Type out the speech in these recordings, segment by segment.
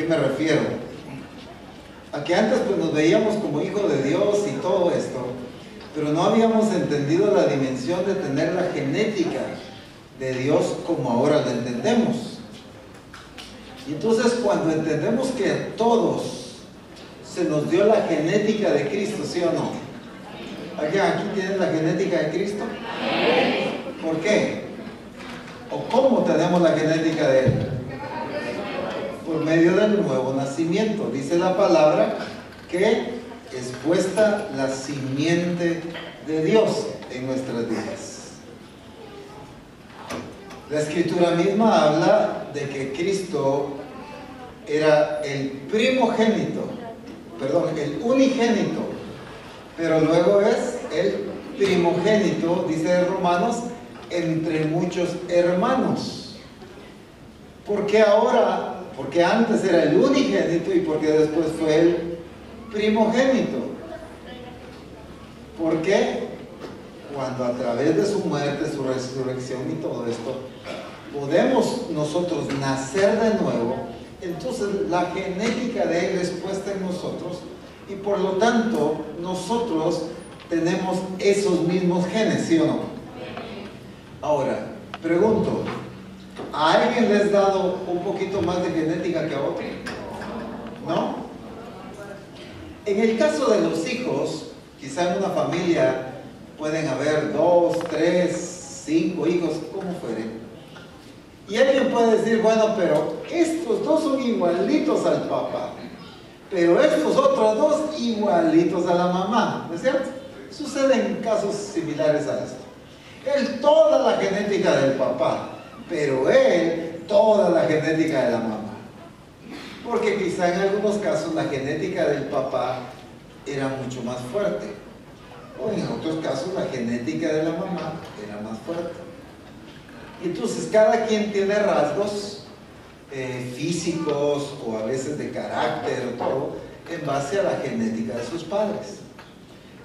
qué me refiero? A que antes pues nos veíamos como hijos de Dios y todo esto, pero no habíamos entendido la dimensión de tener la genética de Dios como ahora la entendemos. Y entonces cuando entendemos que a todos se nos dio la genética de Cristo, ¿sí o no? ¿Aquí tienen la genética de Cristo? ¿Por qué? ¿O cómo tenemos la genética de Él? Por medio del nuevo nacimiento. Dice la palabra que es puesta la simiente de Dios en nuestras vidas. La Escritura misma habla de que Cristo era el primogénito, perdón, el unigénito, pero luego es el primogénito, dice Romanos, entre muchos hermanos. ¿Por qué ahora? Porque antes era el unigénito y porque después fue el primogénito. ¿Por qué? Cuando a través de su muerte, su resurrección y todo esto, podemos nosotros nacer de nuevo, entonces la genética de Él es puesta en nosotros y por lo tanto nosotros tenemos esos mismos genes, ¿sí o no? Ahora, pregunto, ¿a alguien le has dado un poquito más de genética que a otro? ¿No? En el caso de los hijos, quizá en una familia pueden haber 2, 3, 5 hijos, como fueren. Y alguien puede decir, bueno, pero estos dos son igualitos al papá, pero estos otros dos igualitos a la mamá, ¿no es cierto? Suceden casos similares a esto. Él toda la genética del papá, pero él toda la genética de la mamá. Porque quizá en algunos casos la genética del papá era mucho más fuerte. O en otros casos la genética de la mamá era más fuerte. Y entonces cada quien tiene rasgos físicos o a veces de carácter o todo en base a la genética de sus padres.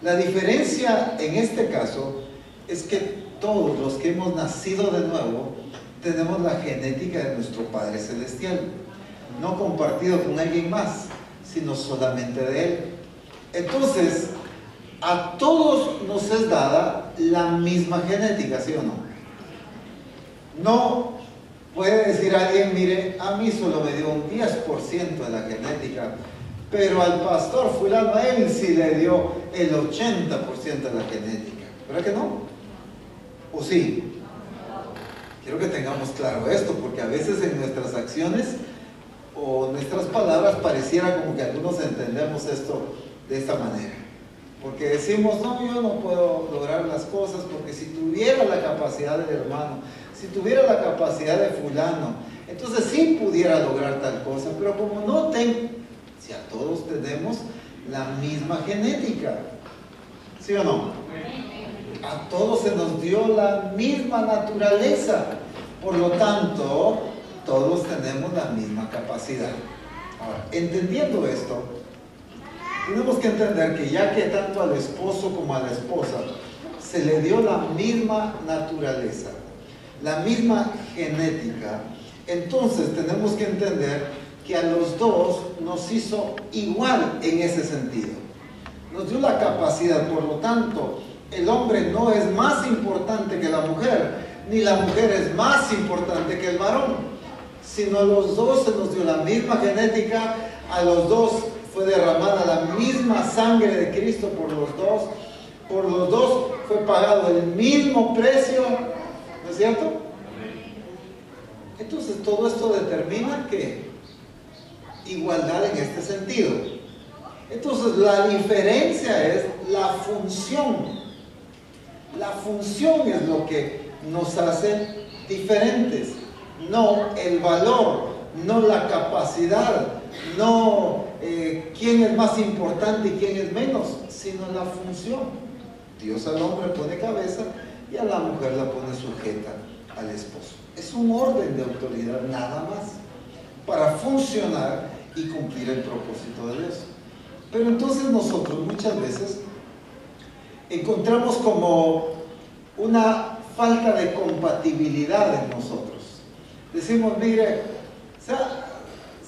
La diferencia en este caso es que todos los que hemos nacido de nuevo tenemos la genética de nuestro Padre Celestial, no compartido con alguien más, sino solamente de Él. Entonces, a todos nos es dada la misma genética, ¿sí o no? No puede decir alguien, mire, a mí solo me dio un 10% de la genética, pero al pastor fulano, a él sí le dio el 80% de la genética. ¿Verdad que no? ¿O sí? Quiero que tengamos claro esto, porque a veces en nuestras acciones o nuestras palabras pareciera como que algunos entendemos esto de esta manera. Porque decimos, no, yo no puedo lograr las cosas porque si tuviera la capacidad del hermano, si tuviera la capacidad de fulano, entonces sí pudiera lograr tal cosa, pero como no tengo, si a todos tenemos la misma genética, ¿sí o no? A todos se nos dio la misma naturaleza, por lo tanto, todos tenemos la misma capacidad. Ahora, entendiendo esto, tenemos que entender que ya que tanto al esposo como a la esposa se le dio la misma naturaleza, la misma genética, entonces tenemos que entender que a los dos nos hizo igual en ese sentido. Nos dio la capacidad, por lo tanto, el hombre no es más importante que la mujer, ni la mujer es más importante que el varón, sino a los dos se nos dio la misma genética, a los dos fue derramada la misma sangre de Cristo por los dos fue pagado el mismo precio, ¿no es cierto? Entonces todo esto determina que igualdad en este sentido. Entonces la diferencia es la función. La función es lo que nos hace diferentes, no el valor, no la capacidad, no quién es más importante y quién es menos, sino la función. Dios al hombre pone cabeza y a la mujer la pone sujeta al esposo. Es un orden de autoridad nada más para funcionar y cumplir el propósito de Dios. Pero entonces nosotros muchas veces encontramos como una falta de compatibilidad en nosotros. Decimos, mire, ¿se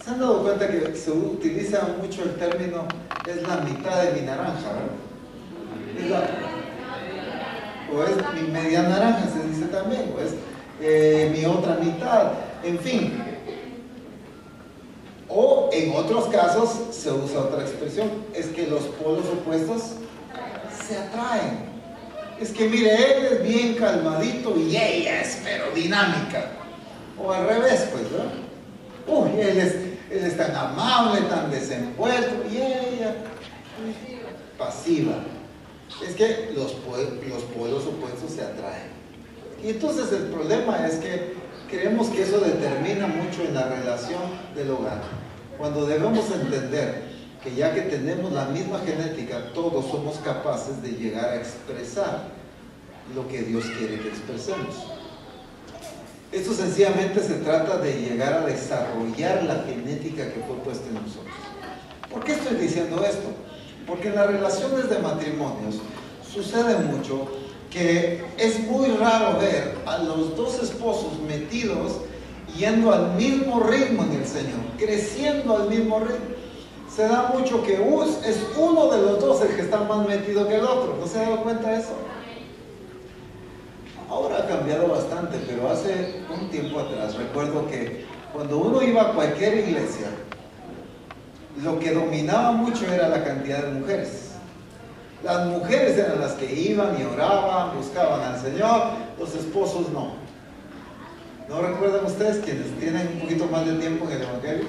han dado cuenta que se utiliza mucho el término, es la mitad de mi naranja, ¿verdad? O es mi media naranja, se dice también, o es mi otra mitad, en fin. O en otros casos se usa otra expresión, es que los polos opuestos se atraen. Es que mire, él es bien calmadito y ella es pero dinámica. O al revés, pues, ¿verdad? Uy, él es tan amable, tan desenvuelto y ella pasiva. Es que los polos opuestos se atraen. Y entonces el problema es que creemos que eso determina mucho en la relación del hogar. Cuando debemos entender que ya que tenemos la misma genética, todos somos capaces de llegar a expresar lo que Dios quiere que expresemos. Esto sencillamente se trata de llegar a desarrollar la genética que fue puesta en nosotros. ¿Por qué estoy diciendo esto? Porque en las relaciones de matrimonios sucede mucho que es muy raro ver a los dos esposos metidos yendo al mismo ritmo en el Señor, creciendo al mismo ritmo. Se da mucho que es uno de los dos el que está más metido que el otro. ¿No se ha dado cuenta de eso? Ahora ha cambiado bastante, pero hace un tiempo atrás recuerdo que cuando uno iba a cualquier iglesia, lo que dominaba mucho era la cantidad de mujeres. Las mujeres eran las que iban y oraban, buscaban al Señor, los esposos no. ¿No recuerdan ustedes quienes tienen un poquito más de tiempo en el Evangelio?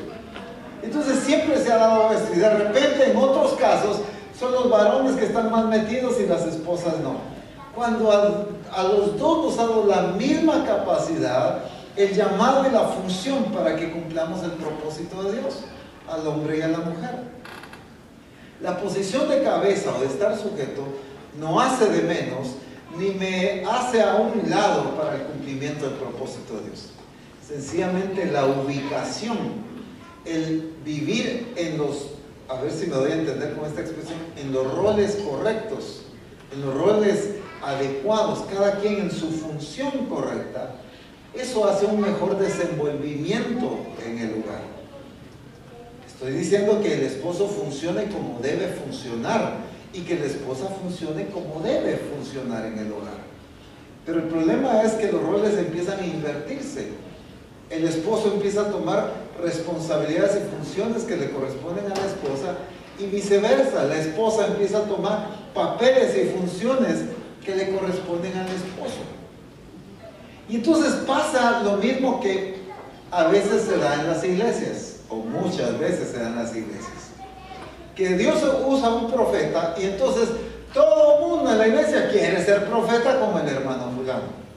Entonces siempre se ha dado esto, y de repente en otros casos son los varones que están más metidos y las esposas no. Cuando a los dos nos ha dado la misma capacidad, el llamado y la función para que cumplamos el propósito de Dios, al hombre y a la mujer. La posición de cabeza o de estar sujeto no hace de menos ni me hace a un lado para el cumplimiento del propósito de Dios. Sencillamente la ubicación, el vivir en los, a ver si me doy a entender con esta expresión, en los roles correctos, en los roles adecuados, cada quien en su función correcta, eso hace un mejor desenvolvimiento en el hogar. Estoy diciendo que el esposo funcione como debe funcionar y que la esposa funcione como debe funcionar en el hogar. Pero el problema es que los roles empiezan a invertirse. El esposo empieza a tomar responsabilidades y funciones que le corresponden a la esposa y viceversa. La esposa empieza a tomar papeles y funciones que le corresponden al esposo. Y entonces pasa lo mismo que a veces se da en las iglesias, o muchas veces se da en las iglesias. Que Dios usa un profeta y entonces todo el mundo en la iglesia quiere ser profeta como el hermano fulano.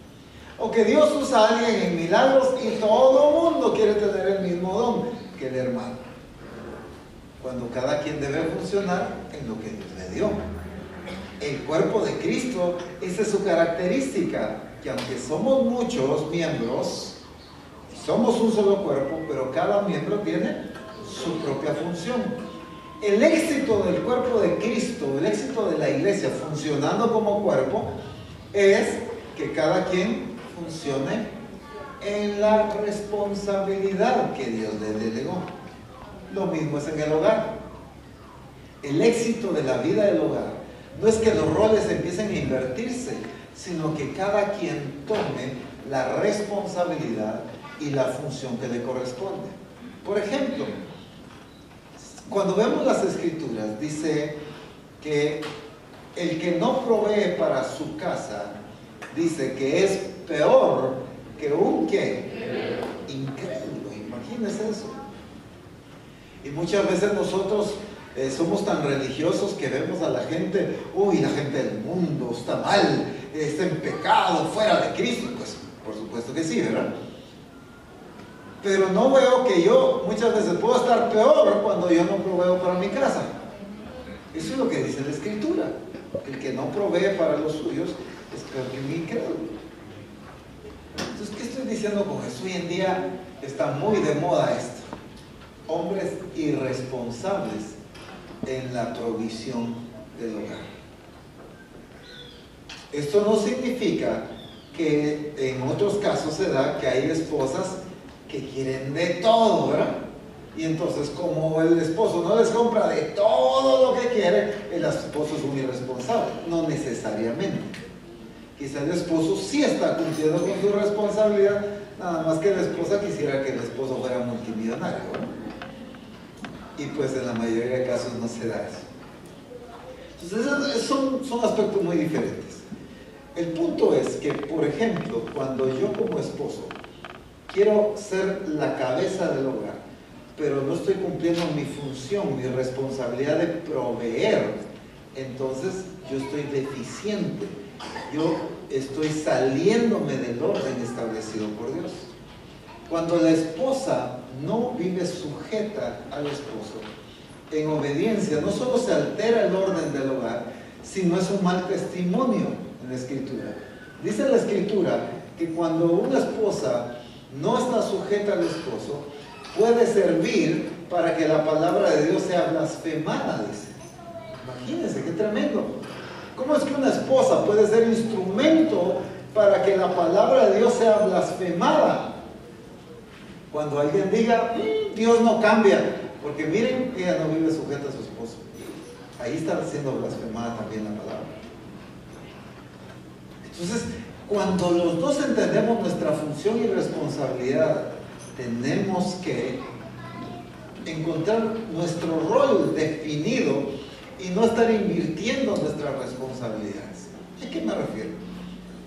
O que Dios usa a alguien en milagros y todo el mundo quiere tener el mismo don que el hermano. Cuando cada quien debe funcionar en lo que Dios le dio. El cuerpo de Cristo, esa es su característica, que aunque somos muchos miembros, somos un solo cuerpo, pero cada miembro tiene su propia función. El éxito del cuerpo de Cristo, el éxito de la iglesia funcionando como cuerpo, es que cada quien funcione en la responsabilidad que Dios le delegó. Lo mismo es en el hogar. El éxito de la vida del hogar no es que los roles empiecen a invertirse, sino que cada quien tome la responsabilidad y la función que le corresponde. Por ejemplo, cuando vemos las escrituras, dice que el que no provee para su casa, dice que es peor que un ¿qué? Incrédulo. Imagínense eso. Y muchas veces nosotros somos tan religiosos que vemos a la gente, uy, la gente del mundo está mal, está en pecado, fuera de Cristo. Pues por supuesto que sí, ¿verdad? Pero no veo que yo muchas veces puedo estar peor cuando yo no proveo para mi casa. Eso es lo que dice la Escritura. El que no provee para los suyos es peor que un incrédulo. Entonces, ¿qué estoy diciendo con eso? Hoy en día está muy de moda esto. Hombres irresponsables en la provisión del hogar. Esto no significa que en otros casos se da que hay esposas que quieren de todo, ¿verdad? Y entonces, como el esposo no les compra de todo lo que quiere, el esposo es un irresponsable. No necesariamente. Quizá el esposo sí está cumpliendo con su responsabilidad, nada más que la esposa quisiera que el esposo fuera multimillonario, ¿no? Y pues en la mayoría de casos no se da eso. Entonces son aspectos muy diferentes. El punto es que, por ejemplo, cuando yo como esposo quiero ser la cabeza del hogar, pero no estoy cumpliendo mi función, mi responsabilidad de proveer, entonces yo estoy deficiente, yo estoy saliéndome del orden establecido por Dios. Cuando la esposa no vive sujeta al esposo, en obediencia, no solo se altera el orden del hogar, sino es un mal testimonio en la Escritura. Dice la Escritura que cuando una esposa no está sujeta al esposo, puede servir para que la palabra de Dios sea blasfemada, dice. Imagínense, qué tremendo. ¿Cómo es que una esposa puede ser instrumento para que la palabra de Dios sea blasfemada? Cuando alguien diga, Dios no cambia, porque miren, ella no vive sujeta a su esposo. Ahí está siendo blasfemada también la palabra. Entonces, cuando los dos entendemos nuestra función y responsabilidad, tenemos que encontrar nuestro rol definido y no estar invirtiendo nuestras responsabilidades. ¿A qué me refiero?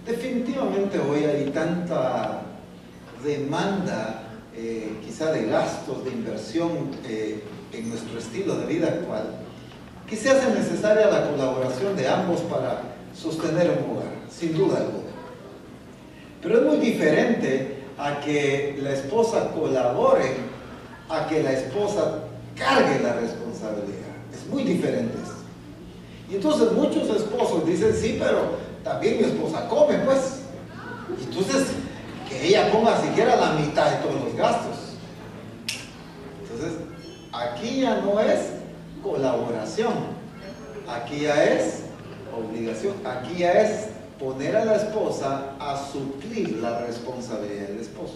Definitivamente hoy hay tanta demanda, quizá de gastos, de inversión en nuestro estilo de vida actual, que se hace necesaria la colaboración de ambos para sostener un hogar, sin duda alguna. Pero es muy diferente a que la esposa colabore, a que la esposa cargue la responsabilidad. Es muy diferente esto. Y entonces muchos esposos dicen, sí, pero también mi esposa come, pues. Entonces, que ella ponga siquiera la mitad de todos los gastos. Entonces, aquí ya no es colaboración, aquí ya es obligación, aquí ya es poner a la esposa a suplir la responsabilidad del esposo.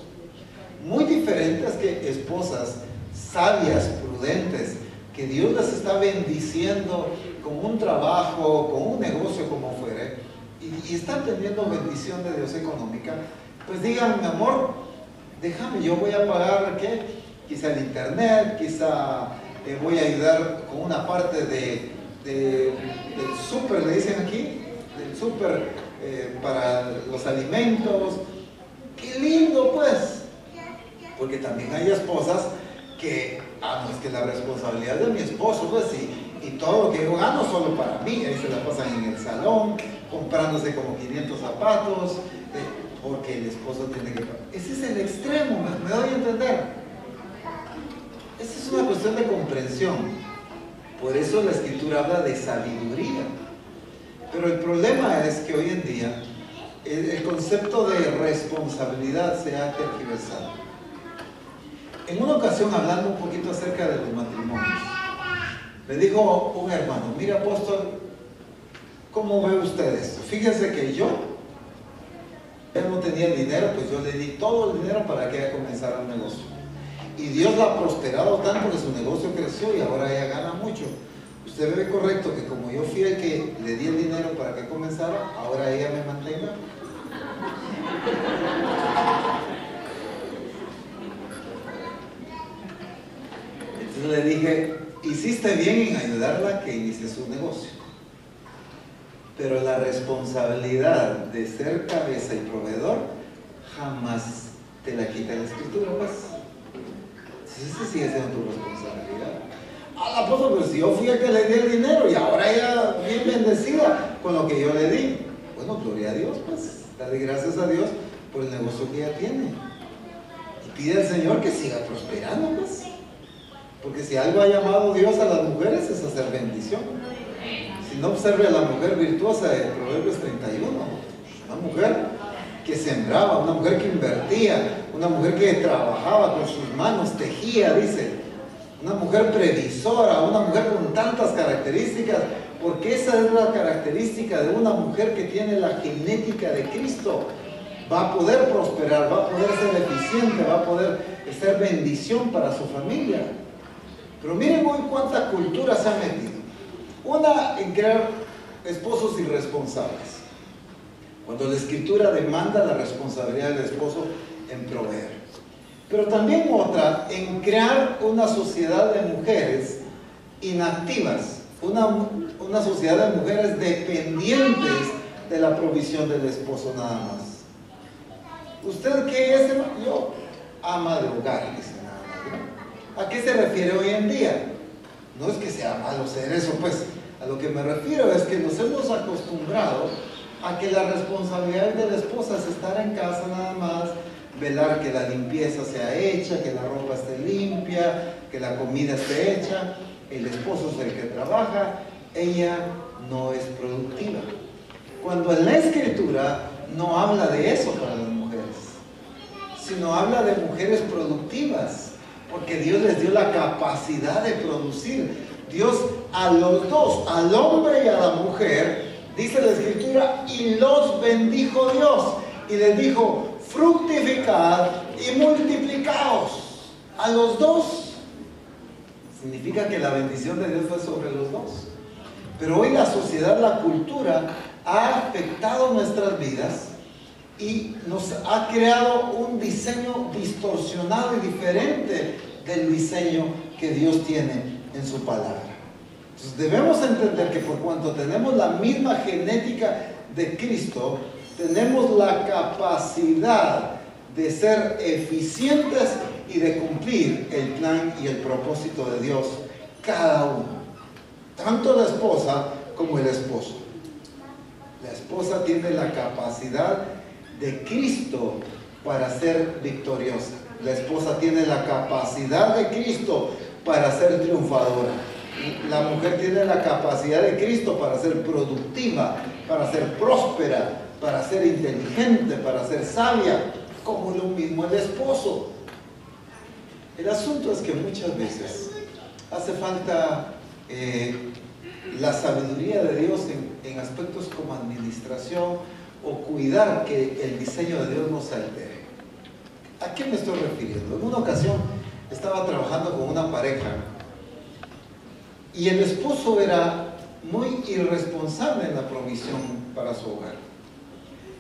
Muy diferentes que esposas sabias, prudentes, que Dios las está bendiciendo con un trabajo, con un negocio como fuere, y están teniendo bendición de Dios económica, pues digan, mi amor, déjame, yo voy a pagar, ¿qué? Quizá el internet, quizá voy a ayudar con una parte del súper, le dicen aquí, del súper para los alimentos. ¡Qué lindo, pues! Porque también hay esposas que, no, es que la responsabilidad de mi esposo, pues, y todo lo que yo gano solo para mí, ahí se la pasan en el salón, comprándose como 500 zapatos, porque el esposo tiene que pagar. Ese es el extremo, ¿me doy a entender? Esa es una cuestión de comprensión. Por eso la Escritura habla de sabiduría. Pero el problema es que hoy en día el concepto de responsabilidad se ha tergiversado. En una ocasión, hablando un poquito acerca de los matrimonios, le dijo un hermano, mira, apóstol, ¿cómo ve usted esto? Fíjese que yo no tenía el dinero, pues yo le di todo el dinero para que ella comenzara un negocio. Y Dios la ha prosperado tanto que su negocio creció y ahora ella gana mucho. ¿Usted ve correcto que como yo fui el que le di el dinero para que comenzara, ahora ella me mantenga? Entonces le dije, hiciste bien en ayudarla a que inicie su negocio. Pero la responsabilidad de ser cabeza y proveedor jamás te la quita la Escritura, pues. Entonces esa sigue siendo tu responsabilidad. Apóstol, pero si yo fui el que le di el dinero y ahora ella bien bendecida con lo que yo le di. Bueno, gloria a Dios, pues. Dale gracias a Dios por el negocio que ella tiene. Y pide al Señor que siga prosperando, pues. Porque si algo ha llamado Dios a las mujeres es hacer bendición. Si no, observe a la mujer virtuosa de Proverbios 31. Una mujer que sembraba, una mujer que invertía, una mujer que trabajaba con sus manos, tejía, dice. Una mujer previsora, una mujer con tantas características, porque esa es la característica de una mujer que tiene la genética de Cristo. Va a poder prosperar, va a poder ser eficiente, va a poder ser bendición para su familia. Pero miren hoy cuánta cultura se ha metido. Una en crear esposos irresponsables, cuando la Escritura demanda la responsabilidad del esposo en proveer. Pero también otra en crear una sociedad de mujeres inactivas, una sociedad de mujeres dependientes de la provisión del esposo nada más. ¿Usted qué es? Yo, ama de hogar, dice nada más. ¿A qué se refiere hoy en día? No es que sea malo ser eso, pues. A lo que me refiero es que nos hemos acostumbrado a que la responsabilidad de la esposa es estar en casa nada más, velar que la limpieza sea hecha, que la ropa esté limpia, que la comida esté hecha. El esposo es el que trabaja, ella no es productiva. Cuando en la Escritura no habla de eso para las mujeres, sino habla de mujeres productivas, porque Dios les dio la capacidad de producir. Dios a los dos, al hombre y a la mujer, dice la Escritura, y los bendijo Dios, y les dijo, fructificad y multiplicaos. A los dos. Significa que la bendición de Dios fue sobre los dos. Pero hoy la sociedad, la cultura, ha afectado nuestras vidas y nos ha creado un diseño distorsionado y diferente del diseño que Dios tiene en su palabra. Entonces debemos entender que por cuanto tenemos la misma genética de Cristo, tenemos la capacidad de ser eficientes y de cumplir el plan y el propósito de Dios, cada uno, tanto la esposa como el esposo. La esposa tiene la capacidad de Cristo para ser victoriosa. La esposa tiene la capacidad de Cristo para ser triunfadora. La mujer tiene la capacidad de Cristo para ser productiva, para ser próspera, para ser inteligente, para ser sabia, como lo mismo el esposo. El asunto es que muchas veces hace falta la sabiduría de Dios en aspectos como administración o cuidar que el diseño de Dios no se altere. ¿A qué me estoy refiriendo? En una ocasión estaba trabajando con una pareja y el esposo era muy irresponsable en la provisión para su hogar.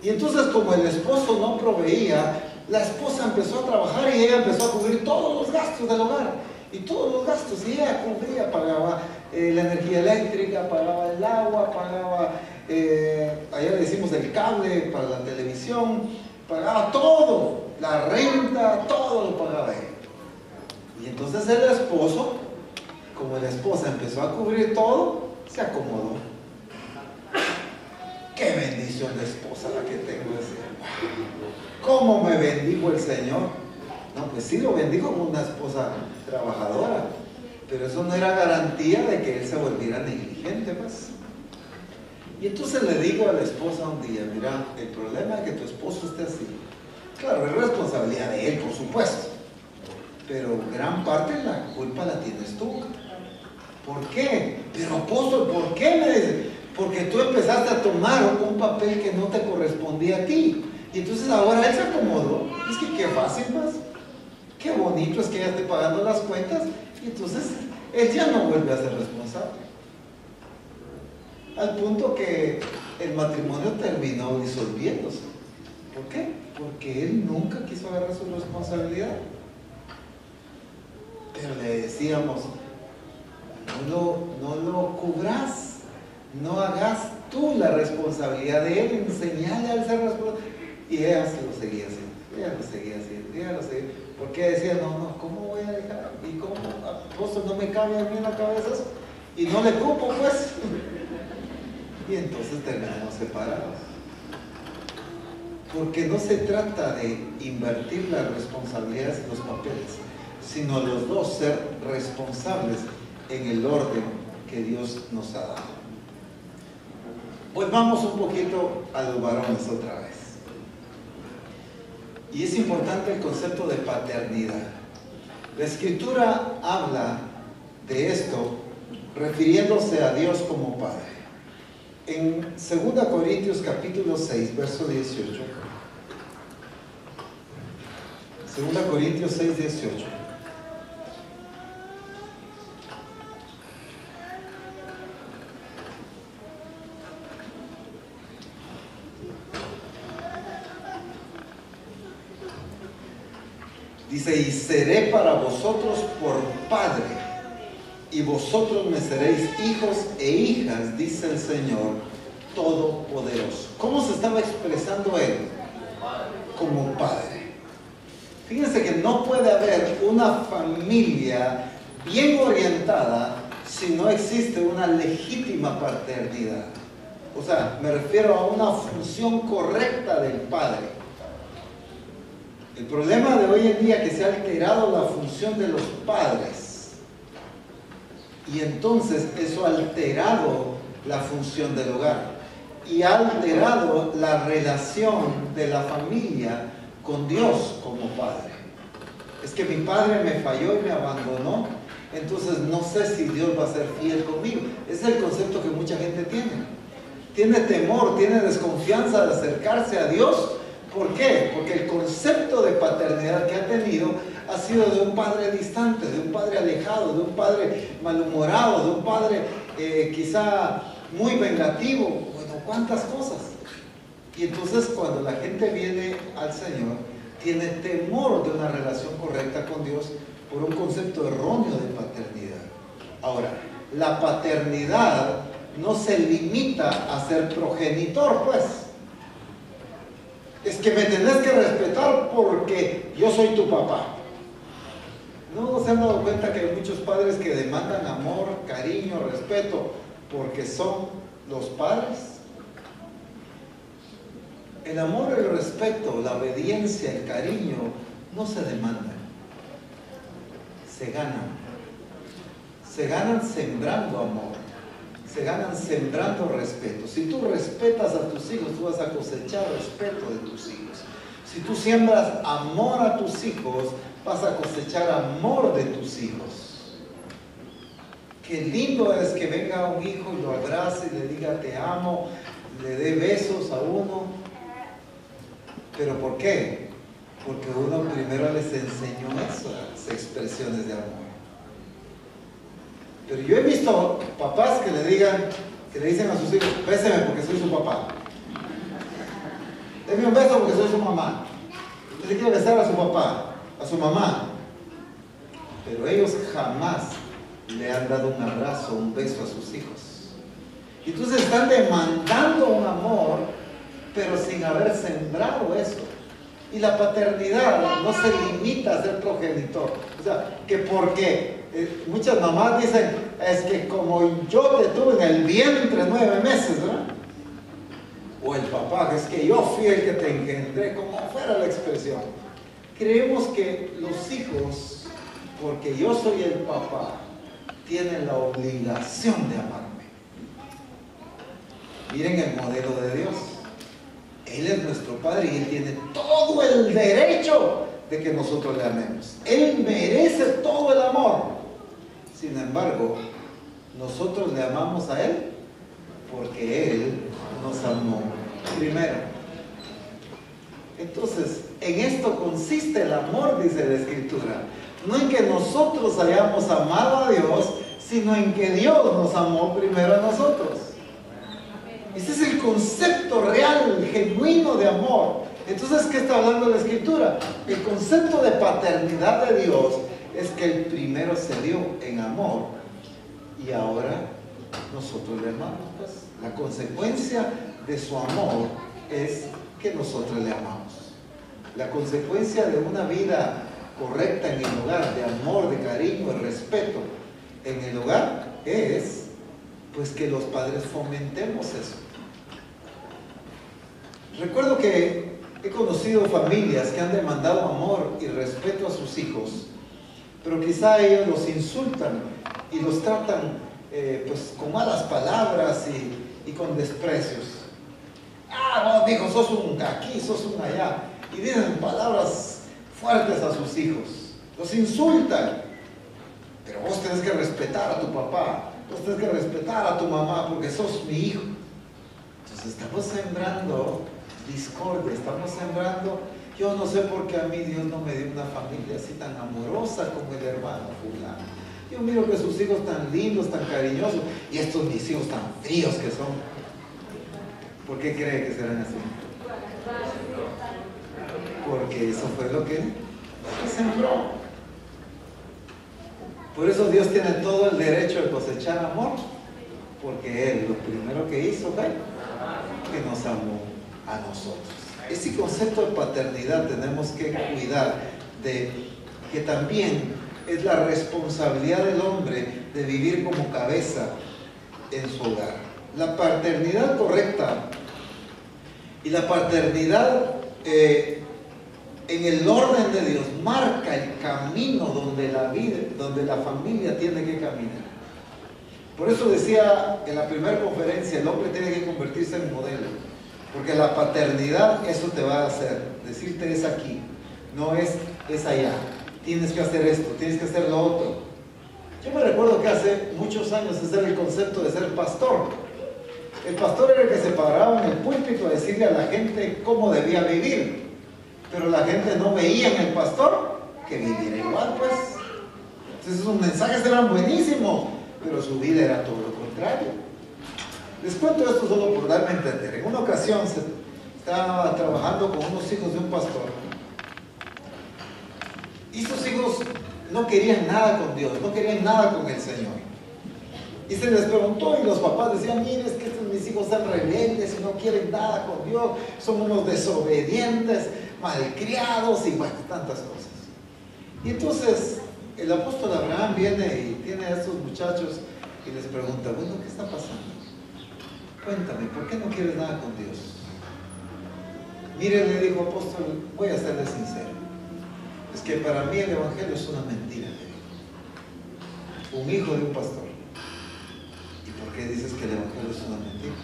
Y entonces, como el esposo no proveía, la esposa empezó a trabajar y ella empezó a cubrir todos los gastos del hogar. Y todos los gastos, y ella cubría, pagaba la energía eléctrica, pagaba el agua, pagaba, allá le decimos el cable para la televisión, pagaba todo, la renta, todo lo pagaba ella. Y entonces el esposo, como la esposa empezó a cubrir todo, se acomodó. ¡Qué bendición de esposa la que tengo! Decía, ¿cómo me bendijo el Señor? No, pues sí lo bendijo con una esposa trabajadora, pero eso no era garantía de que él se volviera negligente, pues. Y entonces le digo a la esposa un día, mira, el problema es que tu esposo esté así. Claro, es responsabilidad de él, por supuesto, pero gran parte de la culpa la tienes tú. ¿Por qué? Pero apóstol, ¿por qué? Me dice, porque tú empezaste a tomar un papel que no te correspondía a ti. Y entonces ahora él se acomodó. Es que qué fácil, pues. Qué bonito es que ella esté pagando las cuentas. Y entonces él ya no vuelve a ser responsable. Al punto que el matrimonio terminó disolviéndose. ¿Por qué? Porque él nunca quiso agarrar su responsabilidad. Pero le decíamos, no lo cubras. No hagas tú la responsabilidad de él, enseñale a él ser responsable. Y ella se lo seguía haciendo, porque decía, no, ¿cómo voy a dejar? ¿Y cómo? Apóstol, no me cabe a mí en la cabeza eso. Y no le cupo, pues. Y entonces terminamos separados. Porque no se trata de invertir las responsabilidades en los papeles, sino los dos ser responsables en el orden que Dios nos ha dado. Pues vamos un poquito a los varones otra vez. Y es importante el concepto de paternidad. La Escritura habla de esto refiriéndose a Dios como Padre. En 2 Corintios capítulo 6, verso 18. 2 Corintios 6, 18. Dice, y seré para vosotros por Padre, y vosotros me seréis hijos e hijas, dice el Señor Todopoderoso. ¿Cómo se estaba expresando Él? Como Padre. Fíjense que no puede haber una familia bien orientada si no existe una legítima paternidad. O sea, me refiero a una función correcta del padre. El problema de hoy en día es que se ha alterado la función de los padres. Y entonces eso ha alterado la función del hogar. Y ha alterado la relación de la familia con Dios como padre. Es que mi padre me falló y me abandonó, entonces no sé si Dios va a ser fiel conmigo. Ese es el concepto que mucha gente tiene. Tiene temor, tiene desconfianza de acercarse a Dios. ¿Por qué? Porque el concepto de paternidad que ha tenido ha sido de un padre distante, de un padre alejado, de un padre malhumorado, de un padre quizá muy vengativo. Bueno, cuántas cosas. Y entonces cuando la gente viene al Señor, tiene temor de una relación correcta con Dios por un concepto erróneo de paternidad. Ahora, la paternidad no se limita a ser progenitor, pues. Es que me tenés que respetar porque yo soy tu papá. ¿No se han dado cuenta que hay muchos padres que demandan amor, cariño, respeto porque son los padres? El amor, el respeto, la obediencia, el cariño no se demandan, se ganan. Se ganan sembrando amor, se ganan sembrando respeto. Si tú respetas a tus hijos, tú vas a cosechar respeto de tus hijos. Si tú siembras amor a tus hijos, vas a cosechar amor de tus hijos. Qué lindo es que venga un hijo y lo abrace y le diga te amo, le dé besos a uno. ¿Pero por qué? Porque uno primero les enseñó esas expresiones de amor. Pero yo he visto papás que le dicen a sus hijos, béseme porque soy su papá. Deme un beso porque soy su mamá. Usted le quiere besar a su papá, a su mamá. Pero ellos jamás le han dado un abrazo, un beso a sus hijos. Y entonces están demandando un amor, pero sin haber sembrado eso. Y la paternidad no se limita a ser progenitor. O sea, que porque muchas mamás dicen, es que como yo te tuve en el vientre 9 meses, ¿verdad? O el papá, es que yo fui el que te engendré, como fuera la expresión. Creemos que los hijos, porque yo soy el papá, tienen la obligación de amarme. Miren el modelo de Dios. Él es nuestro Padre y Él tiene todo el derecho de que nosotros le amemos. Él merece todo el amor. Sin embargo, nosotros le amamos a Él porque Él nos amó primero. Entonces, en esto consiste el amor, dice la Escritura. No en que nosotros hayamos amado a Dios, sino en que Dios nos amó primero a nosotros. Ese es el concepto real, genuino de amor. Entonces, ¿qué está hablando la Escritura? El concepto de paternidad de Dios es que Él primero se dio en amor y ahora nosotros le amamos. Pues, la consecuencia de su amor es que nosotros le amamos. La consecuencia de una vida correcta en el hogar, de amor, de cariño, de respeto en el hogar, es pues que los padres fomentemos eso. Recuerdo que he conocido familias que han demandado amor y respeto a sus hijos, pero quizá ellos los insultan y los tratan pues con malas palabras y con desprecios. Ah, no, hijo, sos un aquí, sos un allá. Y dicen palabras fuertes a sus hijos. Los insultan. Pero vos tenés que respetar a tu papá. Vos tenés que respetar a tu mamá porque sos mi hijo. Entonces estamos sembrando discordia, estamos sembrando, yo no sé por qué a mí Dios no me dio una familia así tan amorosa como el hermano fulano. Yo miro que sus hijos tan lindos, tan cariñosos, y estos mis hijos tan fríos que son. ¿Por qué cree que serán así? Porque eso fue lo que ¿Qué sembró? Por eso Dios tiene todo el derecho de cosechar amor, porque Él lo primero que hizo fue que nos amó a nosotros. Ese concepto de paternidad tenemos que cuidar de que también es la responsabilidad del hombre de vivir como cabeza en su hogar. La paternidad correcta y la paternidad en el orden de Dios marca el camino donde la familia tiene que caminar. Por eso decía en la primera conferencia, el hombre tiene que convertirse en modelo, porque la paternidad eso te va a hacer, decirte es aquí, no es allá, tienes que hacer esto, tienes que hacer lo otro. Yo me recuerdo que hace muchos años ese era el concepto de ser pastor. El pastor era el que se paraba en el púlpito a decirle a la gente cómo debía vivir. Pero la gente no veía en el pastor que viviera igual, pues. Entonces sus mensajes eran buenísimos, pero su vida era todo lo contrario. Les cuento esto solo por darme a entender. En una ocasión estaba trabajando con unos hijos de un pastor. Y sus hijos no querían nada con Dios, no querían nada con el Señor. Y se les preguntó y los papás decían, mire, es que mis hijos están rebeldes y no quieren nada con Dios, son unos desobedientes, malcriados y bueno, tantas cosas. Y entonces el apóstol Abraham viene y tiene a estos muchachos y les pregunta, bueno, ¿qué está pasando? Cuéntame, ¿por qué no quieres nada con Dios? Mire, le dijo apóstol, voy a serle sincero. Es que para mí el evangelio es una mentira. Un hijo de un pastor. ¿Y por qué dices que el evangelio es una mentira?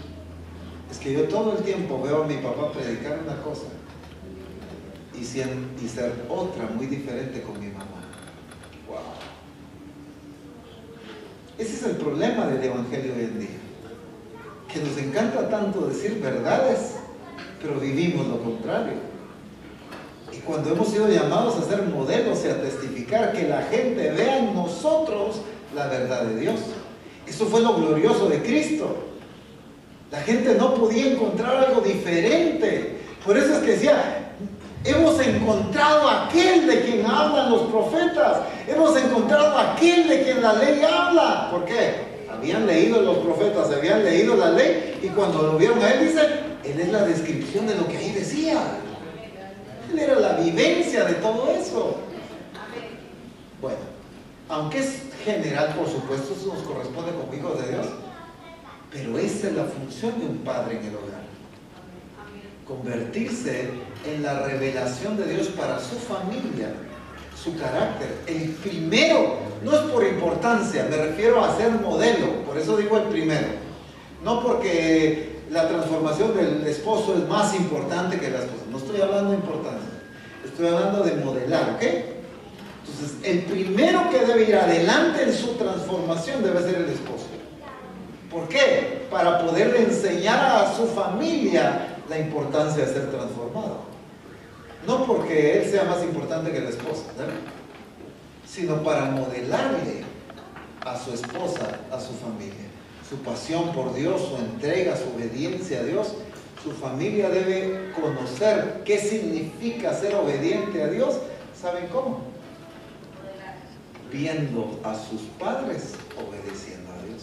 Es que yo todo el tiempo veo a mi papá predicar una cosa y ser otra muy diferente con mi mamá. Wow. Ese es el problema del evangelio hoy en día, que nos encanta tanto decir verdades, pero vivimos lo contrario. Y cuando hemos sido llamados a ser modelos y a testificar, que la gente vea en nosotros la verdad de Dios. Eso fue lo glorioso de Cristo. La gente no podía encontrar algo diferente. Por eso es que decía, hemos encontrado a aquel de quien hablan los profetas. Hemos encontrado a aquel de quien la ley habla. ¿Por qué? Habían leído los profetas, habían leído la ley, y cuando lo vieron a él, dicen, él es la descripción de lo que ahí decía. Él era la vivencia de todo eso. Bueno, aunque es general, por supuesto, eso nos corresponde como hijos de Dios, pero esa es la función de un padre en el hogar. Convertirse en la revelación de Dios para su familia, su carácter. El primero, no es por importancia, me refiero a ser modelo, por eso digo el primero. No porque la transformación del esposo es más importante que la esposa, no estoy hablando de importancia, estoy hablando de modelar, ¿ok? Entonces, el primero que debe ir adelante en su transformación debe ser el esposo. ¿Por qué? Para poderle enseñar a su familia la importancia de ser transformado. No porque él sea más importante que la esposa, ¿no? Sino para modelarle a su esposa, a su familia, su pasión por Dios, su entrega, su obediencia a Dios. Su familia debe conocer qué significa ser obediente a Dios. ¿Saben cómo? Viendo a sus padres obedeciendo a Dios.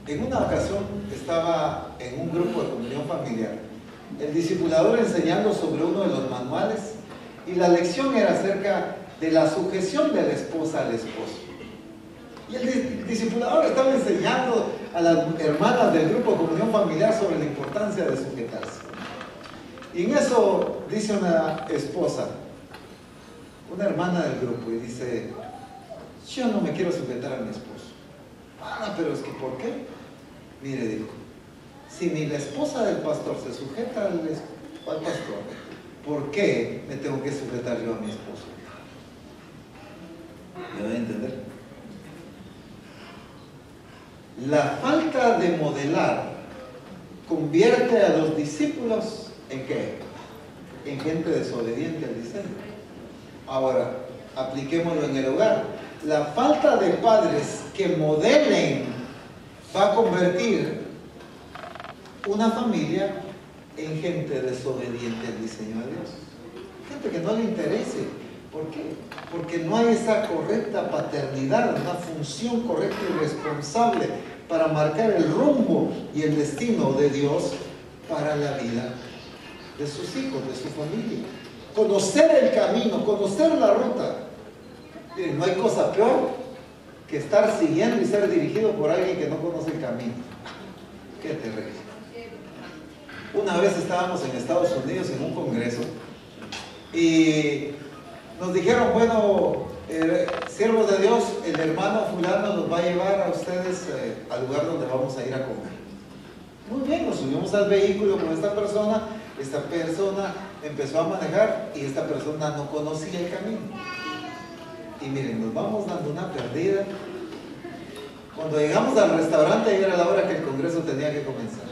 En una ocasión estaba en un grupo de comunión familiar, el discipulador enseñando sobre uno de los manuales, y la lección era acerca de la sujeción de la esposa al esposo. Y el discipulador estaba enseñando a las hermanas del grupo de comunión familiar sobre la importancia de sujetarse. Y en eso dice una esposa, una hermana del grupo, y dice, yo no me quiero sujetar a mi esposo. Ah, pero es que ¿por qué? Mire, dijo, si ni la esposa del pastor se sujeta al pastor, ¿por qué me tengo que sujetar yo a mi esposo? ¿Me voy a entender? La falta de modelar convierte a los discípulos ¿en qué? En gente desobediente al diseño. Ahora, apliquémoslo en el hogar. La falta de padres que modelen va a convertir una familia en gente desobediente al diseño de Dios. Gente gente que no le interese. ¿Por qué? Porque no hay esa correcta paternidad, una función correcta y responsable para marcar el rumbo y el destino de Dios para la vida de sus hijos, de su familia. Conocer el camino, conocer la ruta. Miren, no hay cosa peor que estar siguiendo y ser dirigido por alguien que no conoce el camino. Qué terrible. Una vez estábamos en Estados Unidos en un congreso y nos dijeron, bueno, siervos de Dios, el hermano fulano los va a llevar a ustedes al lugar donde vamos a ir a comer. Muy bien, nos subimos al vehículo con esta persona empezó a manejar y esta persona no conocía el camino. Y miren, nos vamos dando una perdida. Cuando llegamos al restaurante, ya era la hora que el congreso tenía que comenzar.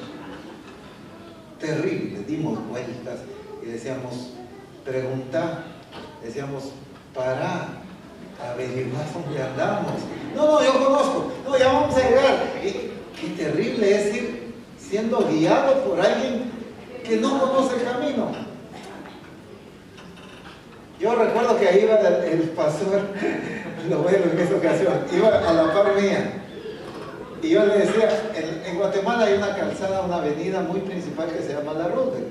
Terrible, dimos vueltas y decíamos, pregunta, decíamos, para averiguar dónde andamos. No, yo conozco, no, ya vamos a llegar. Y qué terrible es ir siendo guiado por alguien que no conoce el camino. Yo recuerdo que ahí iba el pastor, lo veo en esta ocasión, iba a la par mía. Y yo le decía, en Guatemala hay una calzada, una avenida muy principal que se llama la Roosevelt.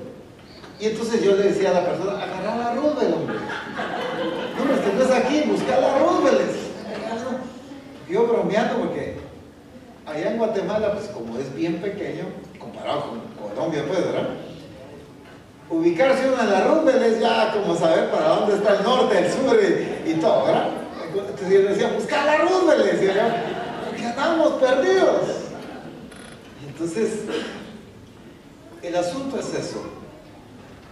Y entonces yo le decía a la persona, agarra la Roosevelt, hombre. No, es que no es aquí, busca la Roosevelt. Yo bromeando porque allá en Guatemala, pues como es bien pequeño, comparado con Colombia, pues, ¿verdad? Ubicarse uno en la Roosevelt es ya como saber para dónde está el norte, el sur y todo, ¿verdad? Entonces yo le decía, busca la Roosevelt, decía yo. Que andamos perdidos. Entonces, el asunto es eso.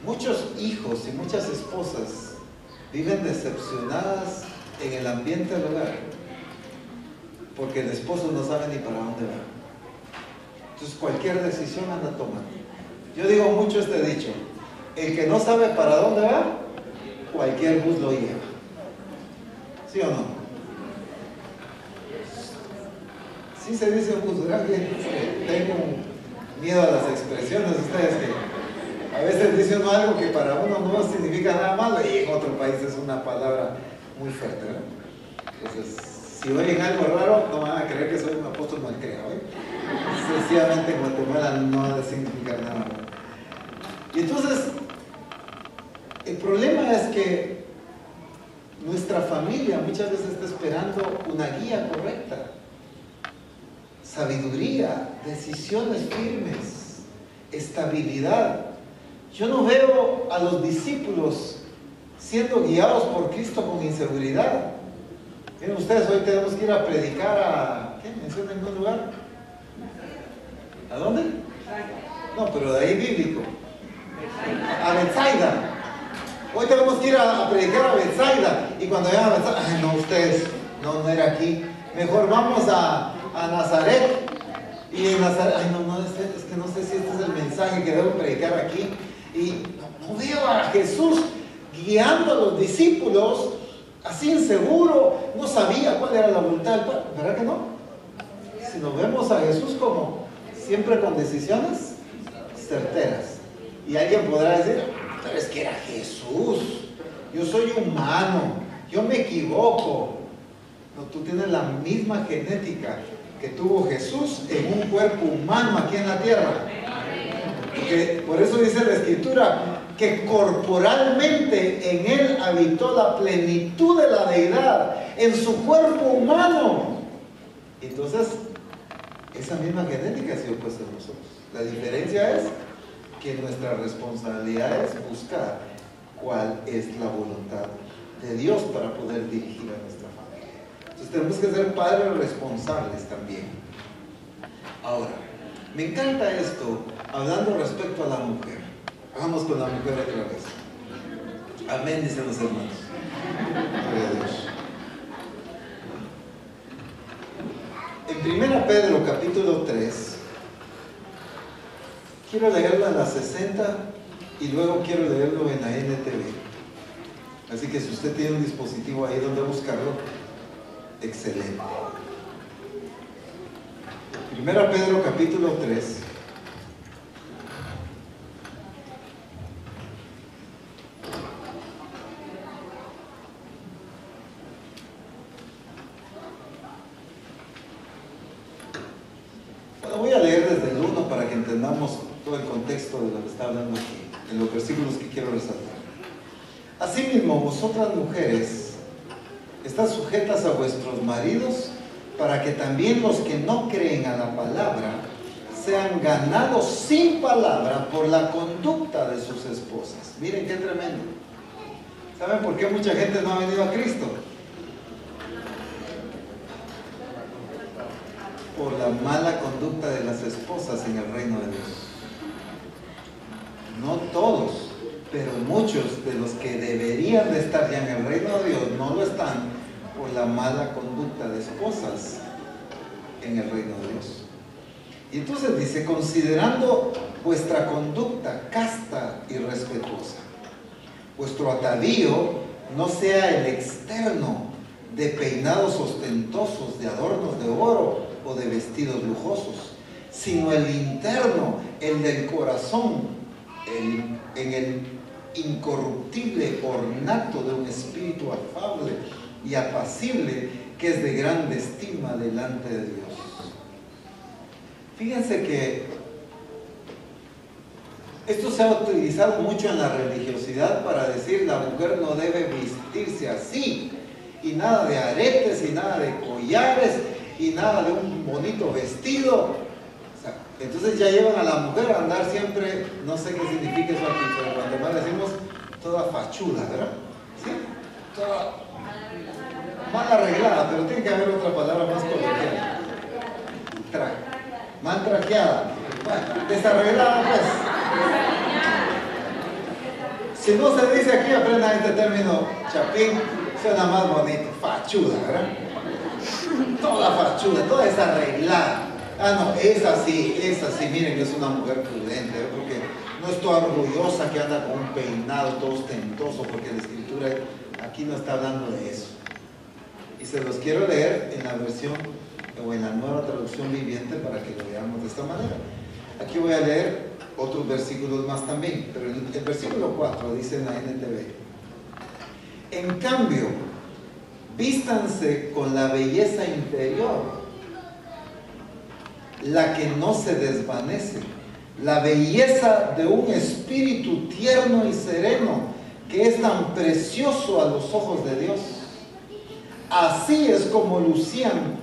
Muchos hijos y muchas esposas viven decepcionadas en el ambiente del hogar porque el esposo no sabe ni para dónde va. Entonces, cualquier decisión anda tomando. Yo digo mucho este dicho: el que no sabe para dónde va, cualquier bus lo lleva. ¿Sí o no? Sí se dice bus, ¿verdad? Tengo miedo a las expresiones, ustedes que a veces dicen algo que para uno no significa nada malo y en otro país es una palabra muy fuerte, ¿verdad? Entonces, si oyen algo raro, no van a creer que soy un apóstol malcriado, ¿eh? Sencillamente en Guatemala no ha de significar nada malo. Y entonces, el problema es que nuestra familia muchas veces está esperando una guía correcta, sabiduría, decisiones firmes, estabilidad. Yo no veo a los discípulos siendo guiados por Cristo con inseguridad. Miren ustedes, hoy tenemos que ir a predicar a... ¿qué? ¿Menciona en algún lugar? ¿A dónde? No, pero de ahí bíblico. A Betsaida. Hoy tenemos que ir a predicar a Betsaida. Y cuando llegan a Betsaida, ay no, ustedes, no era aquí. Mejor vamos a Nazaret. Y en Nazaret, ay no, es que no sé si este es el mensaje que debo predicar aquí. Y no veo a Jesús guiando a los discípulos así inseguro, no sabía cuál era la voluntad del Padre. ¿Verdad que no? Si nos vemos a Jesús como siempre con decisiones certeras. Y alguien podrá decir, pero es que era Jesús, yo soy humano, yo me equivoco. No, tú tienes la misma genética que tuvo Jesús en un cuerpo humano aquí en la tierra. Porque por eso dice la Escritura que corporalmente en él habitó la plenitud de la deidad en su cuerpo humano. Entonces, esa misma genética ha sido puesta en nosotros. La diferencia es que nuestra responsabilidad es buscar cuál es la voluntad de Dios para poder dirigir a nuestra familia. Entonces tenemos que ser padres responsables también. Ahora, me encanta esto, hablando respecto a la mujer. Vamos con la mujer otra vez. Amén, dicen los hermanos. Gloria a Dios. En 1 Pedro capítulo 3, quiero leerla en la 60 y luego quiero leerlo en la NTV. Así que si usted tiene un dispositivo ahí donde buscarlo, excelente. 1 Pedro capítulo 3. que entendamos todo el contexto de lo que está hablando aquí, en los versículos que quiero resaltar. Asimismo, vosotras mujeres, estad sujetas a vuestros maridos, para que también los que no creen a la palabra sean ganados sin palabra por la conducta de sus esposas. Miren qué tremendo. ¿Saben por qué mucha gente no ha venido a Cristo? Por la mala conducta de las esposas en el reino de Dios. No todos, pero muchos de los que deberían de estar ya en el reino de Dios no lo están por la mala conducta de esposas en el reino de Dios. Y entonces dice, considerando vuestra conducta casta y respetuosa, vuestro atavío no sea el externo de peinados ostentosos, de adornos de oro o de vestidos lujosos, sino el interno, el del corazón, en el incorruptible ornato de un espíritu afable y apacible, que es de grande estima delante de Dios. Fíjense que esto se ha utilizado mucho en la religiosidad para decir la mujer no debe vestirse así, y nada de aretes, y nada de collares, y nada de un bonito vestido. O sea, entonces ya llevan a la mujer a andar siempre, no sé qué significa eso aquí, pero cuando más decimos toda fachuda, ¿verdad? ¿Sí? Toda mal arreglada, pero tiene que haber otra palabra más coloquial. Mal trajeada. Bueno, desarreglada pues. Si no se dice aquí, aprendan este término, chapín, suena más bonito, fachuda, ¿verdad? Toda fachuda, toda desarreglada. Ah, no, es así, miren que es una mujer prudente, ¿eh? Porque no es toda orgullosa que anda con un peinado todo ostentoso, porque la escritura aquí no está hablando de eso. Y se los quiero leer en la versión o en la nueva traducción viviente para que lo veamos de esta manera. Aquí voy a leer otros versículos más también, pero el versículo 4 dice en la NTV: en cambio, vístanse con la belleza interior, la que no se desvanece, la belleza de un espíritu tierno y sereno, que es tan precioso a los ojos de Dios. Así es como lucían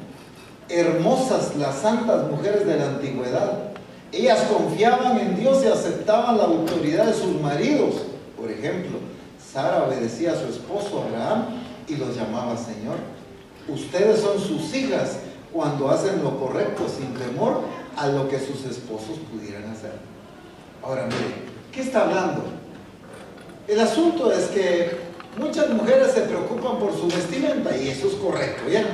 hermosas las santas mujeres de la antigüedad. Ellas confiaban en Dios y aceptaban la autoridad de sus maridos. Por ejemplo, Sara obedecía a su esposo Abraham y los llamaba Señor. Ustedes son sus hijas cuando hacen lo correcto sin temor a lo que sus esposos pudieran hacer. Ahora miren, ¿qué está hablando? El asunto es que muchas mujeres se preocupan por su vestimenta y eso es correcto, ¿ya?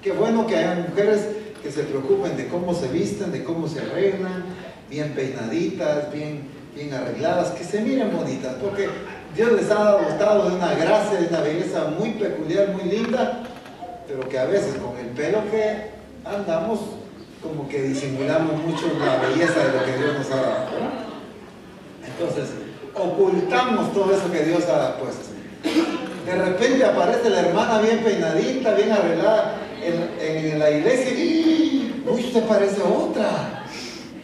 Qué bueno que haya mujeres que se preocupen de cómo se visten, de cómo se arreglan, bien peinaditas, bien arregladas, que se miren bonitas, porque Dios les ha dotado de una gracia, de una belleza muy peculiar, muy linda, pero que a veces con el pelo que andamos, como que disimulamos mucho la belleza de lo que Dios nos ha dado, ¿verdad? Entonces, ocultamos todo eso que Dios ha puesto. De repente aparece la hermana bien peinadita, bien arreglada en la iglesia y uy, usted parece otra,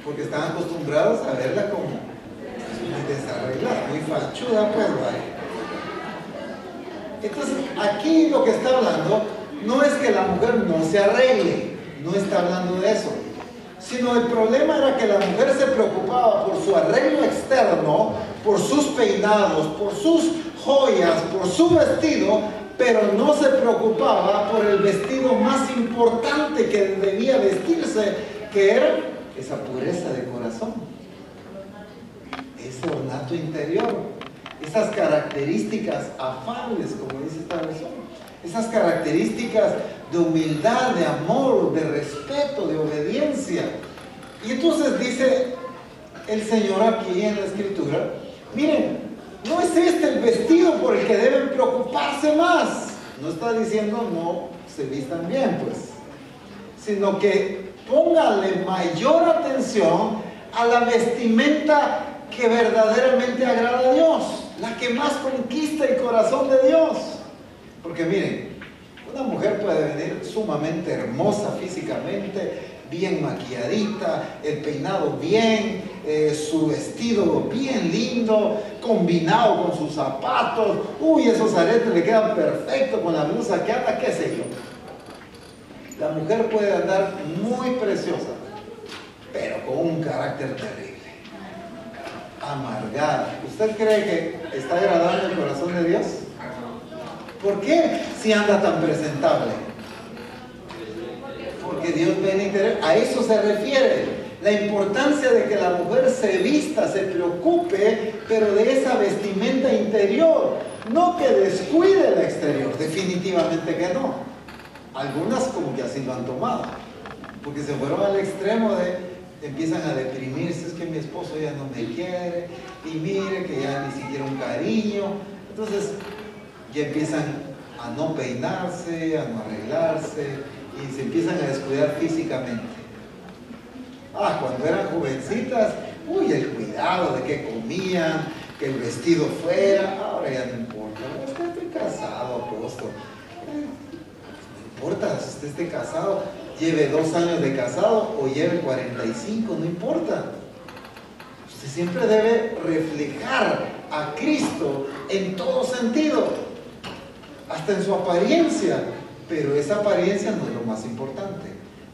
porque están acostumbrados a verla como muy desarreglada, muy fachuda, pues, ¿vale? Entonces, aquí lo que está hablando no es que la mujer no se arregle, no está hablando de eso, sino el problema era que la mujer se preocupaba por su arreglo externo, por sus peinados, por sus joyas, por su vestido, pero no se preocupaba por el vestido más importante que debía vestirse, que era esa pureza de corazón, ese ornato interior, esas características afables, como dice esta versión, esas características de humildad, de amor, de respeto, de obediencia. Y entonces dice el Señor aquí en la Escritura, miren, no es este el vestido por el que deben preocuparse más. No está diciendo no se vistan bien, pues, sino que póngale mayor atención a la vestimenta que verdaderamente agrada a Dios, la que más conquista el corazón de Dios. Porque miren, una mujer puede venir sumamente hermosa físicamente, bien maquilladita, el peinado bien, su vestido bien lindo, combinado con sus zapatos. Uy, esos aretes le quedan perfectos con la blusa que anda, qué sé yo. La mujer puede andar muy preciosa, pero con un carácter terrible, amargada. ¿Usted cree que está agradable el corazón de Dios? ¿Por qué si anda tan presentable? Porque Dios ve el interior. A eso se refiere la importancia de que la mujer se vista, se preocupe, pero de esa vestimenta interior, no que descuide el exterior. Definitivamente que no. Algunas como que así lo han tomado, porque se fueron al extremo de empiezan a deprimirse. Es que mi esposo ya no me quiere, y mire que ya ni siquiera un cariño. Entonces ya empiezan a no peinarse, a no arreglarse, y se empiezan a descuidar físicamente. Cuando eran jovencitas, uy, el cuidado de qué comían, que el vestido fuera. Ahora ya no importa. Es que estoy casado, apóstol. No importa si usted esté casado, lleve 2 años de casado o lleve 45, no importa. Usted siempre debe reflejar a Cristo en todo sentido, hasta en su apariencia. Pero esa apariencia no es lo más importante,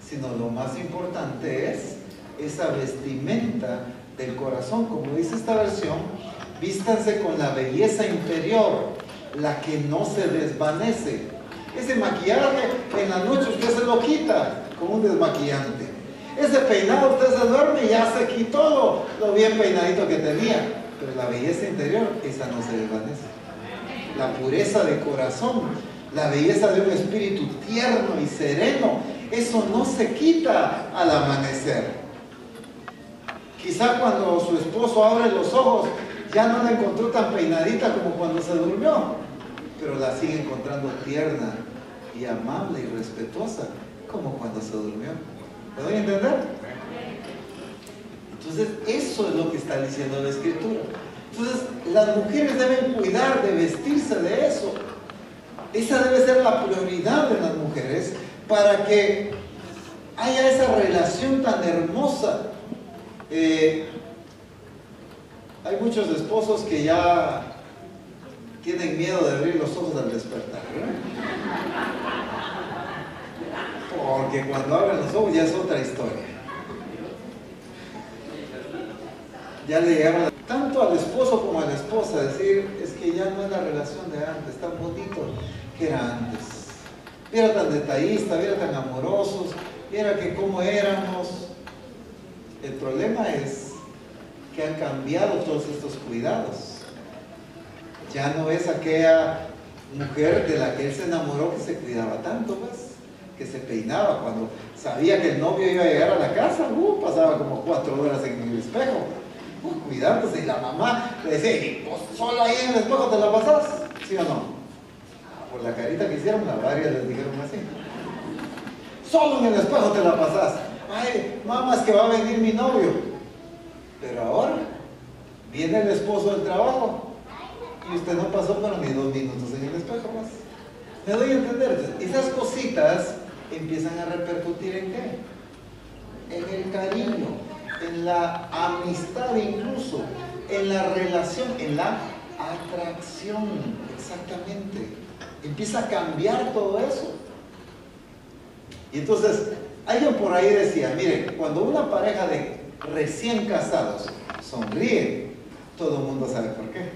sino lo más importante es esa vestimenta del corazón. Como dice esta versión, vístanse con la belleza interior, la que no se desvanece. Ese maquillaje en la noche usted se lo quita con un desmaquillante. Ese peinado usted se duerme y ya se quitó lo bien peinadito que tenía. Pero la belleza interior, esa no se desvanece. La pureza de corazón, la belleza de un espíritu tierno y sereno, eso no se quita al amanecer. Quizá cuando su esposo abre los ojos ya no la encontró tan peinadita como cuando se durmió, pero la sigue encontrando tierna y amable y respetuosa como cuando se durmió. ¿Me doy a entender? Entonces eso es lo que está diciendo la Escritura. Entonces las mujeres deben cuidar de vestirse de eso. Esa debe ser la prioridad de las mujeres para que haya esa relación tan hermosa. Hay muchos esposos que ya tienen miedo de abrir los ojos al despertar, ¿verdad? Porque cuando abren los ojos ya es otra historia. Ya le llegaron tanto al esposo como a la esposa a decir, es que ya no es la relación de antes, tan bonito que era antes. Viera tan detallista, viera tan amorosos, viera que cómo éramos. El problema es que han cambiado todos estos cuidados. Ya no es aquella mujer de la que él se enamoró que se cuidaba tanto, pues, que se peinaba cuando sabía que el novio iba a llegar a la casa, pasaba como 4 horas en el espejo, cuidándose, y la mamá le decía, pues solo ahí en el espejo te la pasas, ¿sí o no? Por la carita que hicieron, a varias les dijeron así. Solo en el espejo te la pasas. Ay, mamá, es que va a venir mi novio. Pero ahora viene el esposo del trabajo y usted no pasó pero ni 2 minutos en el espejo más. ¿Me doy a entender? Esas cositas empiezan a repercutir ¿en qué? En el cariño, en la amistad incluso, en la relación, en la atracción, exactamente. Empieza a cambiar todo eso. Y entonces, alguien por ahí decía, miren, cuando una pareja de recién casados sonríe, todo el mundo sabe por qué.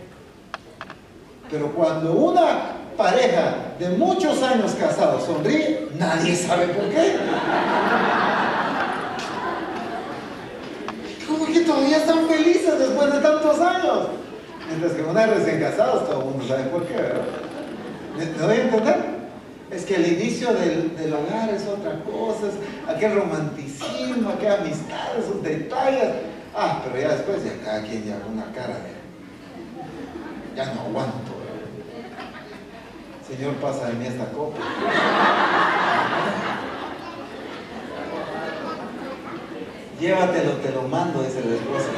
Pero cuando una pareja de muchos años casados sonríe, nadie sabe por qué. ¿Cómo que todavía están felices después de tantos años? Mientras que una de recién casados, todo el mundo sabe por qué, ¿verdad? ¿Me doy a entender? Es que el inicio del hogar es otra cosa, es aquel romanticismo, aquella amistad, esos detalles. Pero ya después, ya cada quien ya una cara de, ya no aguanto. Señor, pasa de mí esta copa. Llévatelo, te lo mando, dice el esposo.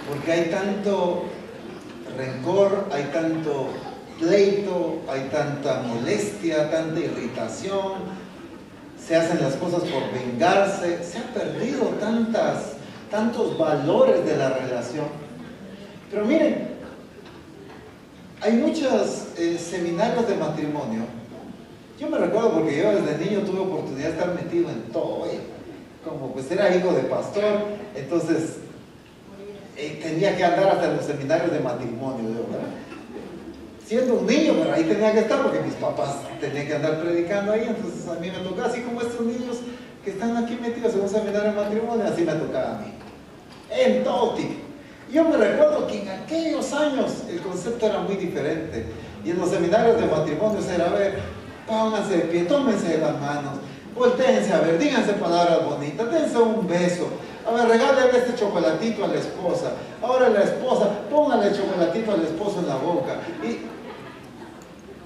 Porque hay tanto rencor, hay tanto pleito, hay tanta molestia, tanta irritación. se hacen las cosas por vengarse, se han perdido tantos valores de la relación. Pero miren, hay muchos seminarios de matrimonio. Yo me recuerdo porque yo desde niño tuve oportunidad de estar metido en todo, como pues era hijo de pastor, entonces tenía que andar hasta en los seminarios de matrimonio, ¿verdad? Siendo un niño, pero ahí tenía que estar porque mis papás tenían que andar predicando ahí, entonces a mí me tocaba, así como estos niños que están aquí metidos en un seminario de matrimonio, así me tocaba a mí, en todo tipo. Yo me recuerdo que en aquellos años el concepto era muy diferente, y en los seminarios de matrimonio era, a ver, pónganse de pie, tómense de las manos, voltéense a ver, díganse palabras bonitas, dense un beso, a ver, regálale este chocolatito a la esposa, ahora la esposa, póngale el chocolatito al esposo en la boca, y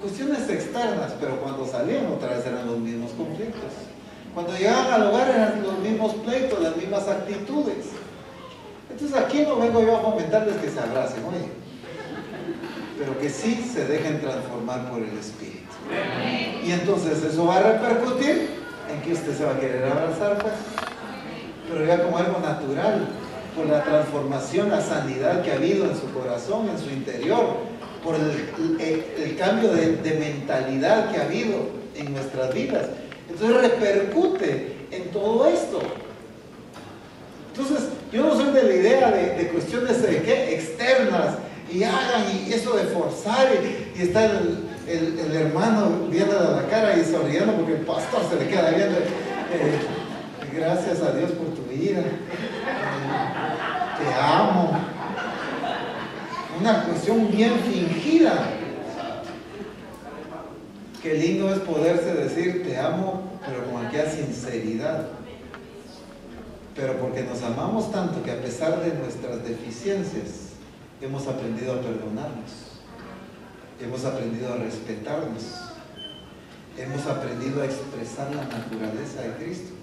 cuestiones externas, pero cuando salían otra vez eran los mismos conflictos. Cuando llegaban al hogar eran los mismos pleitos, las mismas actitudes. Entonces aquí no vengo yo a fomentarles que se abracen, oye, pero que sí se dejen transformar por el Espíritu. Y entonces eso va a repercutir en que usted se va a querer abrazar, pues, pero ya como algo natural, por la transformación, la sanidad que ha habido en su corazón, en su interior, por el cambio de mentalidad que ha habido en nuestras vidas. Entonces repercute en todo esto. Entonces yo no soy de la idea de cuestiones externas, y hagan, y eso de forzar, y está el hermano viendo a la cara y sonriendo porque el pastor se le queda viendo. Gracias a Dios por tu vida, te amo. Una cuestión bien fingida. Qué lindo es poderse decir te amo, pero con aquella sinceridad. Pero porque nos amamos tanto que a pesar de nuestras deficiencias hemos aprendido a perdonarnos, hemos aprendido a respetarnos, hemos aprendido a expresar la naturaleza de Cristo.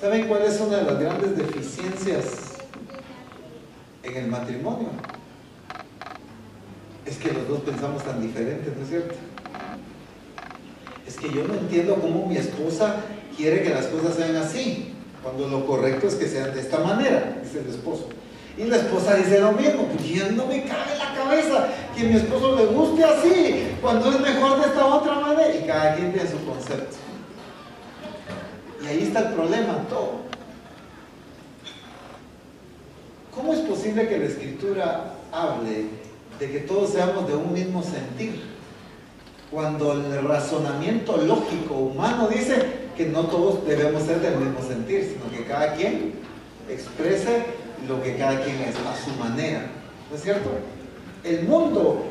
¿Saben cuál es una de las grandes deficiencias en el matrimonio? Es que los dos pensamos tan diferentes, ¿no es cierto? Es que yo no entiendo cómo mi esposa quiere que las cosas sean así, cuando lo correcto es que sean de esta manera, dice el esposo. Y la esposa dice lo mismo, pues ya no me cabe en la cabeza que a mi esposo le guste así, cuando es mejor de esta otra manera. Y cada quien tiene su concepto. Y ahí está el problema, todo. ¿Cómo es posible que la Escritura hable de que todos seamos de un mismo sentir, cuando el razonamiento lógico humano dice que no todos debemos ser del mismo sentir, sino que cada quien exprese lo que cada quien es a su manera? ¿No es cierto? El mundo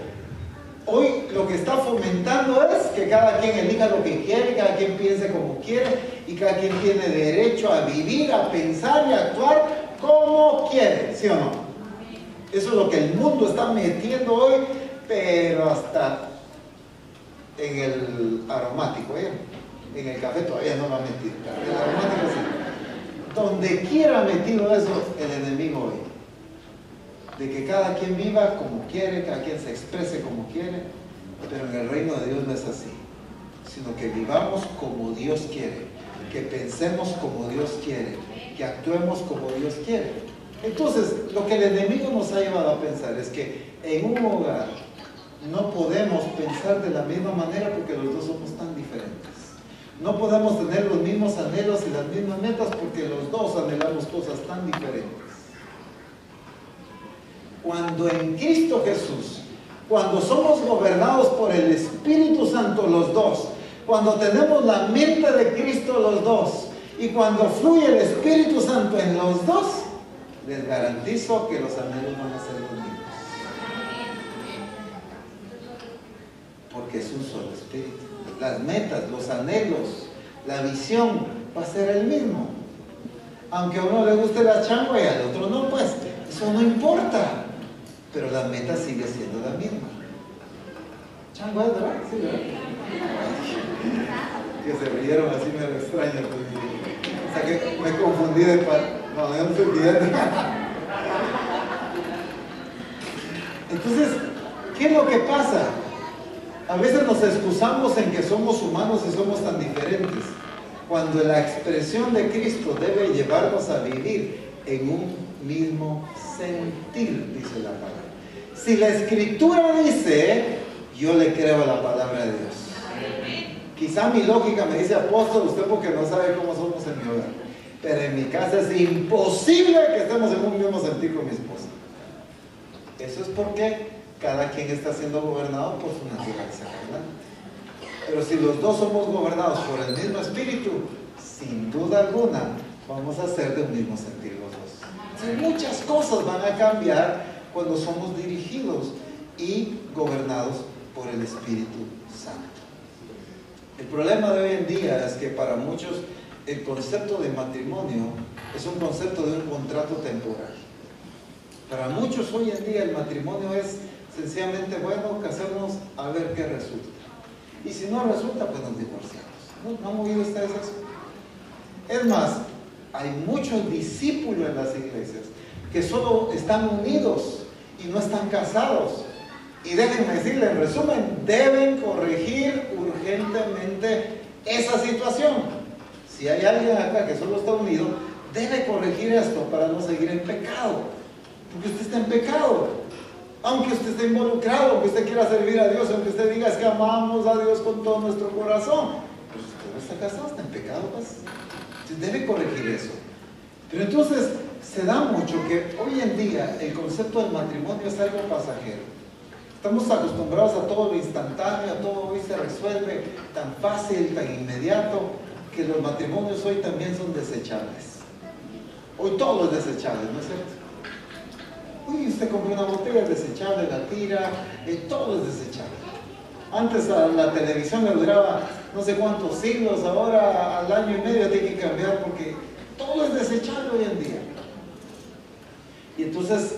hoy lo que está fomentando es que cada quien elija lo que quiere, cada quien piense como quiere, y cada quien tiene derecho a vivir, a pensar y a actuar como quiere, ¿sí o no? Eso es lo que el mundo está metiendo hoy, pero hasta en el aromático, en el café todavía no lo ha metido, el aromático sí. Donde quiera metido eso el enemigo hoy, de que cada quien viva como quiere, cada quien se exprese como quiere, pero en el reino de Dios no es así, sino que vivamos como Dios quiere, que pensemos como Dios quiere, que actuemos como Dios quiere. Entonces, lo que el enemigo nos ha llevado a pensar es que en un hogar no podemos pensar de la misma manera porque los dos somos tan diferentes. No podemos tener los mismos anhelos y las mismas metas porque los dos anhelamos cosas tan diferentes. Cuando en Cristo Jesús, cuando somos gobernados por el Espíritu Santo los dos, cuando tenemos la mente de Cristo los dos, y cuando fluye el Espíritu Santo en los dos, les garantizo que los anhelos van a ser los mismos. Porque es un solo Espíritu. Las metas, los anhelos, la visión va a ser el mismo. Aunque a uno le guste la changua y al otro no, pues eso no importa. Pero la meta sigue siendo la misma. Changua, ¿verdad? Sí, ¿verdad? Que se rieron así me lo extraña. O sea que me confundí de par. No, yo no estoy pidiendo. Entonces, ¿qué es lo que pasa? A veces nos excusamos en que somos humanos y somos tan diferentes, cuando la expresión de Cristo debe llevarnos a vivir en un mismo sentir, dice la palabra. Si la Escritura dice, yo le creo a la palabra de Dios. Quizá mi lógica me dice, apóstol, usted porque no sabe cómo somos en mi hogar. Pero en mi casa es imposible que estemos en un mismo sentir con mi esposa. Eso es porque cada quien está siendo gobernado por su naturaleza carnal. Pero si los dos somos gobernados por el mismo espíritu, sin duda alguna vamos a ser de un mismo sentir los dos. Muchas cosas van a cambiar cuando somos dirigidos y gobernados por el Espíritu Santo. El problema de hoy en día es que para muchos el concepto de matrimonio es un concepto de un contrato temporal. Para muchos hoy en día el matrimonio es sencillamente, bueno, casarnos a ver qué resulta. Y si no resulta, pues nos divorciamos. ¿No han oído ustedes eso? Es más, hay muchos discípulos en las iglesias que solo están unidos y no están casados. Y déjenme decirles, en resumen, deben corregir urgentemente esa situación. Si hay alguien acá que solo está unido, debe corregir esto para no seguir en pecado. Porque usted está en pecado. Aunque usted esté involucrado, aunque usted quiera servir a Dios, aunque usted diga es que amamos a Dios con todo nuestro corazón, pues usted no está casado, está en pecado, pues. Usted debe corregir eso. Pero entonces se da mucho que hoy en día el concepto del matrimonio es algo pasajero. Estamos acostumbrados a todo lo instantáneo, a todo hoy se resuelve tan fácil, tan inmediato, que los matrimonios hoy también son desechables. Hoy todo es desechable, ¿no es cierto? Uy, usted compra una botella, es desechable, la tira, todo es desechable. Antes la televisión le duraba no sé cuántos siglos, ahora al año y medio tiene que cambiar porque todo es desechable hoy en día. Y entonces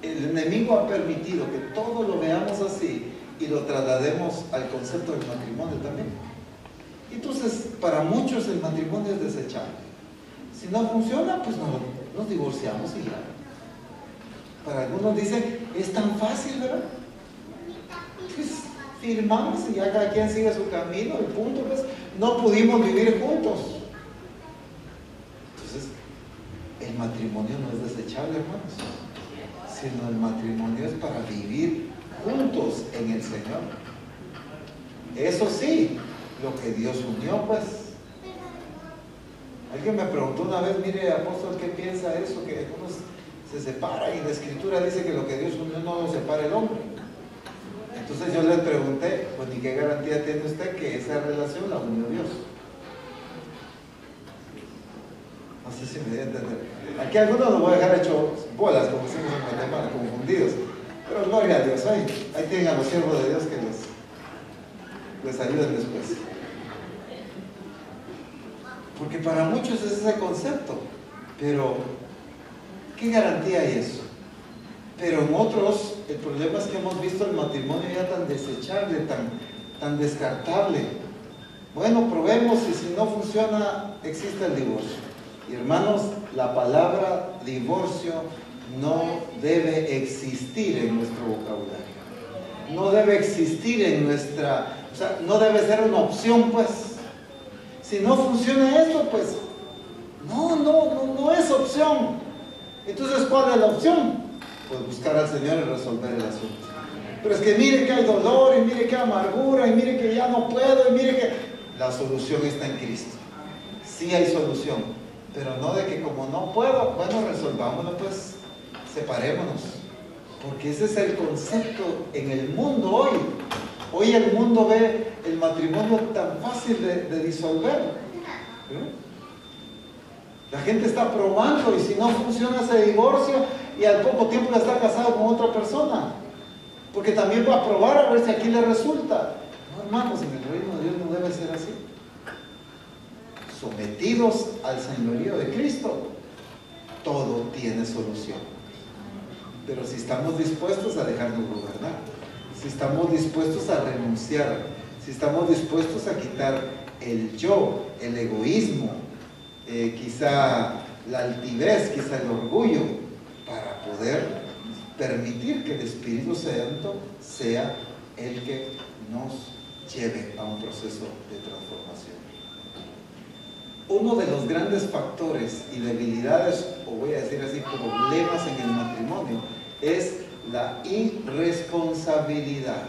el enemigo ha permitido que todo lo veamos así y lo traslademos al concepto del matrimonio también. Entonces, para muchos el matrimonio es desechable. Si no funciona, pues nos divorciamos y ya. Para algunos dicen, es tan fácil, ¿verdad? Pues firmamos y ya cada quien sigue su camino, el punto, pues, no pudimos vivir juntos. Entonces, el matrimonio no es desechable, hermanos, sino el matrimonio es para vivir juntos en el Señor. Eso sí, lo que Dios unió, pues. Alguien me preguntó una vez, mire, apóstol, ¿qué piensa eso? Que algunos se separan y la Escritura dice que lo que Dios unió no lo separa el hombre. Entonces yo les pregunté, pues, ¿y qué garantía tiene usted que esa relación la unió Dios? No sé si me dio a entender. Aquí algunos los voy a dejar hecho bolas, como decimos en Guatemala, confundidos. Pero gloria a Dios, ahí tienen a los siervos de Dios que les ayuden después. Porque para muchos es ese concepto, pero ¿qué garantía hay eso? Pero en otros, el problema es que hemos visto el matrimonio ya tan desechable, tan descartable. Bueno, probemos y si no funciona, existe el divorcio. Y hermanos, la palabra divorcio no debe existir en nuestro vocabulario. No debe existir en nuestra... O sea, no debe ser una opción, pues. Si no funciona esto, pues no es opción. Entonces, ¿cuál es la opción? Pues buscar al Señor y resolver el asunto. Pero es que mire que hay dolor, y mire que hay amargura, y mire que ya no puedo, y mire que... La solución está en Cristo. Sí hay solución, pero no de que como no puedo, bueno, resolvámonos, pues, separémonos. Porque ese es el concepto en el mundo hoy. Hoy el mundo ve el matrimonio tan fácil de disolver. La gente está probando y si no funciona se divorcia y al poco tiempo ya está casado con otra persona. Porque también va a probar a ver si aquí le resulta. No, hermanos, en el reino de Dios no debe ser así. Sometidos al señorío de Cristo, todo tiene solución. Pero si estamos dispuestos a dejarnos gobernar, si estamos dispuestos a renunciar, si estamos dispuestos a quitar el yo, el egoísmo, quizá la altivez, quizá el orgullo, para poder permitir que el Espíritu Santo sea el que nos lleve a un proceso de transformación. uno de los grandes factores y debilidades, o voy a decir así, problemas en el matrimonio, es la irresponsabilidad.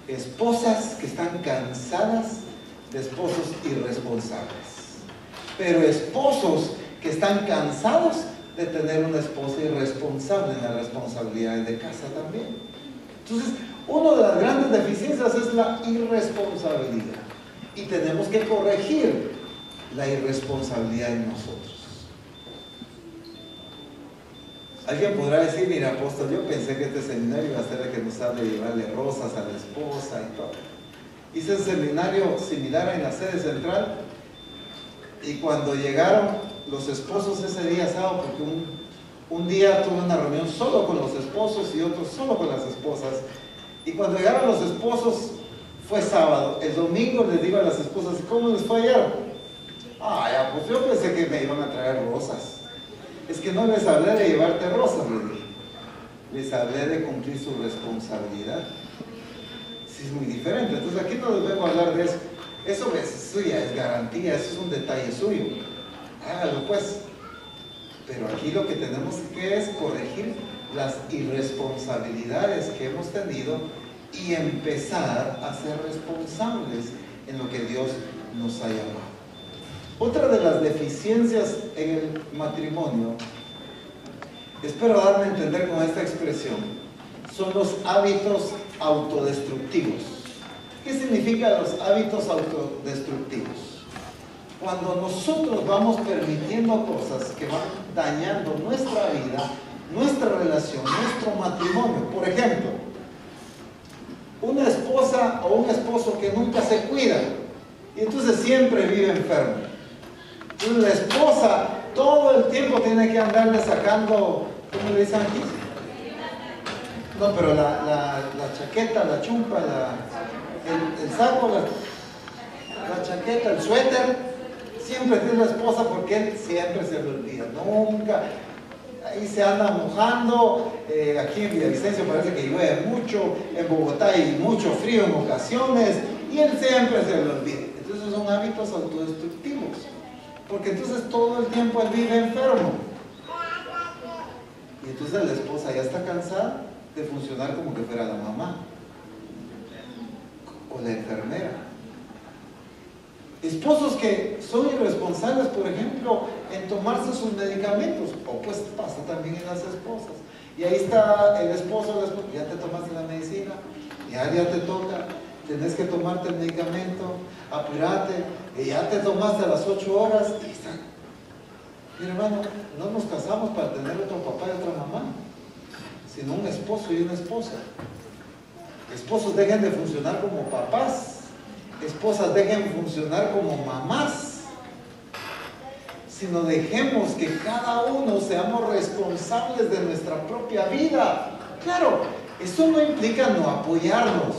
Esposas que están cansadas de esposos irresponsables, pero esposos que están cansados de tener una esposa irresponsable en las responsabilidades de casa también. Entonces, una de las grandes deficiencias es la irresponsabilidad, y tenemos que corregir la irresponsabilidad en nosotros. Alguien podrá decir: mira, apóstol, yo pensé que este seminario iba a ser el que nos hable de llevarle rosas a la esposa y todo. Hice un seminario similar en la sede central, y cuando llegaron los esposos ese día sábado, porque un día tuve una reunión solo con los esposos y otro solo con las esposas, y cuando llegaron los esposos fue sábado. El domingo les digo a las esposas: ¿cómo les fue ayer? Ah, ya, pues yo pensé que me iban a traer rosas. Es que no les hablé de llevarte rosas, les dije. Les hablé de cumplir su responsabilidad. Sí, es muy diferente. Entonces aquí no les vengo a hablar de eso. Eso es suya, es garantía, eso es un detalle suyo. Hágalo pues. Pero aquí lo que tenemos que es corregir las irresponsabilidades que hemos tenido y empezar a ser responsables en lo que Dios nos ha llamado. Otra de las deficiencias en el matrimonio, espero darme a entender con esta expresión, son los hábitos autodestructivos. ¿Qué significan los hábitos autodestructivos? Cuando nosotros vamos permitiendo cosas que van dañando nuestra vida, nuestra relación, nuestro matrimonio. Por ejemplo, una esposa o un esposo que nunca se cuida y entonces siempre vive enfermo. Entonces la esposa todo el tiempo tiene que andarle sacando, ¿cómo le dicen aquí? No, pero la chaqueta, la chumpa, el saco, la chaqueta, el suéter, siempre tiene la esposa porque él siempre se le olvida, nunca. Ahí se anda mojando, aquí en Villavicencio parece que llueve mucho, en Bogotá hay mucho frío en ocasiones, y él siempre se le olvida. Entonces son hábitos autodestructivos, porque entonces todo el tiempo él vive enfermo. Y entonces la esposa ya está cansada de funcionar como que fuera la mamá, o la enfermera. Esposos que son irresponsables, por ejemplo, en tomarse sus medicamentos, o pues pasa también en las esposas. Y ahí está el esposo, ya te tomaste la medicina, ya te toca, tenés que tomarte el medicamento, apurate, ya te tomaste a las 8 horas, y está. Mi hermano, no nos casamos para tener otro papá y otra mamá, sino un esposo y una esposa. Esposos dejen de funcionar como papás, esposas dejen funcionar como mamás, sino dejemos que cada uno seamos responsables de nuestra propia vida. Claro, eso no implica no apoyarnos,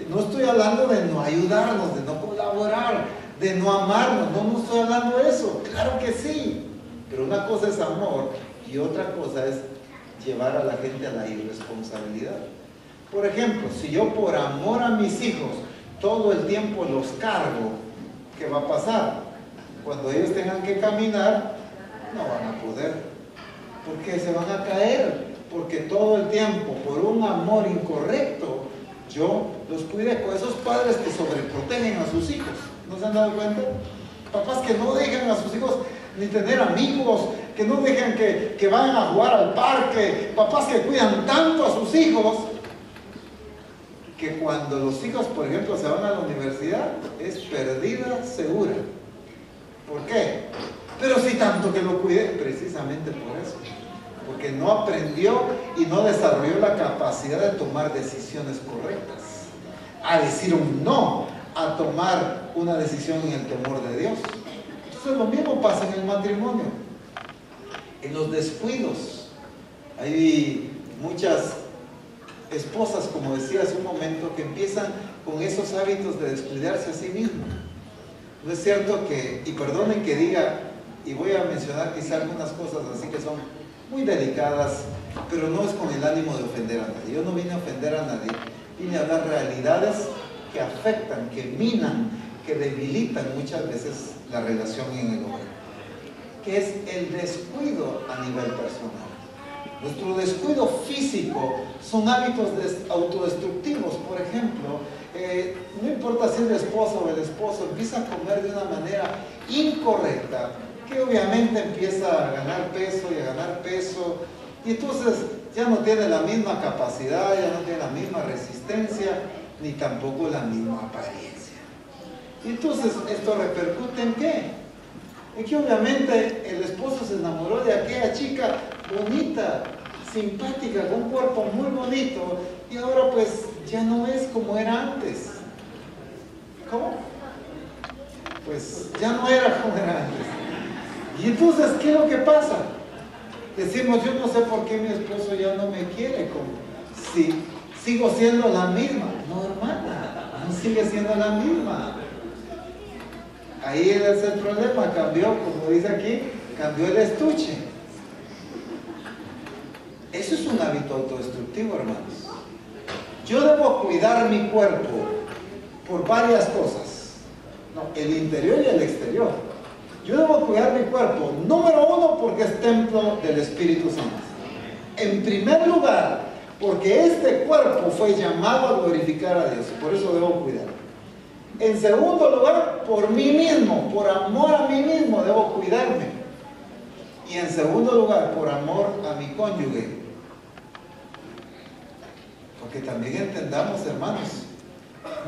no estoy hablando de no ayudarnos, de no colaborar, de no amarnos, no estoy hablando de eso, claro que sí, pero una cosa es amor y otra cosa es llevar a la gente a la irresponsabilidad. Por ejemplo, si yo por amor a mis hijos todo el tiempo los cargo, ¿qué va a pasar? Cuando ellos tengan que caminar, no van a poder, porque se van a caer, porque todo el tiempo, por un amor incorrecto, yo los cuidé. Con esos padres que sobreprotegen a sus hijos, ¿no se han dado cuenta? Papás que no dejan a sus hijos ni tener amigos, que no dejan que vayan a jugar al parque, papás que cuidan tanto a sus hijos, que cuando los hijos, por ejemplo, se van a la universidad, es perdida segura. ¿Por qué? Pero si tanto que lo cuidé, precisamente por eso. Porque no aprendió y no desarrolló la capacidad de tomar decisiones correctas. A decir un no, a tomar una decisión en el temor de Dios. Entonces lo mismo pasa en el matrimonio. En los descuidos. Hay muchas esposas, como decía hace un momento, que empiezan con esos hábitos de descuidarse a sí mismos. No es cierto que, y perdonen que diga, y voy a mencionar quizá algunas cosas así que son muy delicadas, pero no es con el ánimo de ofender a nadie. Yo no vine a ofender a nadie, vine a hablar realidades que afectan, que minan que debilitan muchas veces la relación en el hogar, que es el descuido a nivel personal. Nuestro descuido físico son hábitos autodestructivos. Por ejemplo, no importa si el esposo o el esposo empieza a comer de una manera incorrecta, que obviamente empieza a ganar peso y a ganar peso, y entonces ya no tiene la misma capacidad, ya no tiene la misma resistencia, ni tampoco la misma apariencia. Y entonces esto repercute ¿en qué? En que obviamente el esposo se enamoró de aquella chica bonita, simpática, con un cuerpo muy bonito, y ahora pues ya no es como era antes. ¿Cómo? Pues ya no era como era antes. Y entonces, ¿qué es lo que pasa? Decimos, yo no sé por qué mi esposo ya no me quiere, como si sigo siendo la misma. No, hermana, no sigue siendo la misma. Ahí es el problema, cambió, como dice aquí, cambió el estuche. Eso es un hábito autodestructivo, hermanos. Yo debo cuidar mi cuerpo por varias cosas. No, el interior y el exterior. Yo debo cuidar mi cuerpo, número uno, porque es templo del Espíritu Santo. En primer lugar, porque este cuerpo fue llamado a glorificar a Dios. Por eso debo cuidar. En segundo lugar, por mí mismo, por amor a mí mismo, debo cuidarme. Y en segundo lugar, por amor a mi cónyuge. Porque también entendamos, hermanos,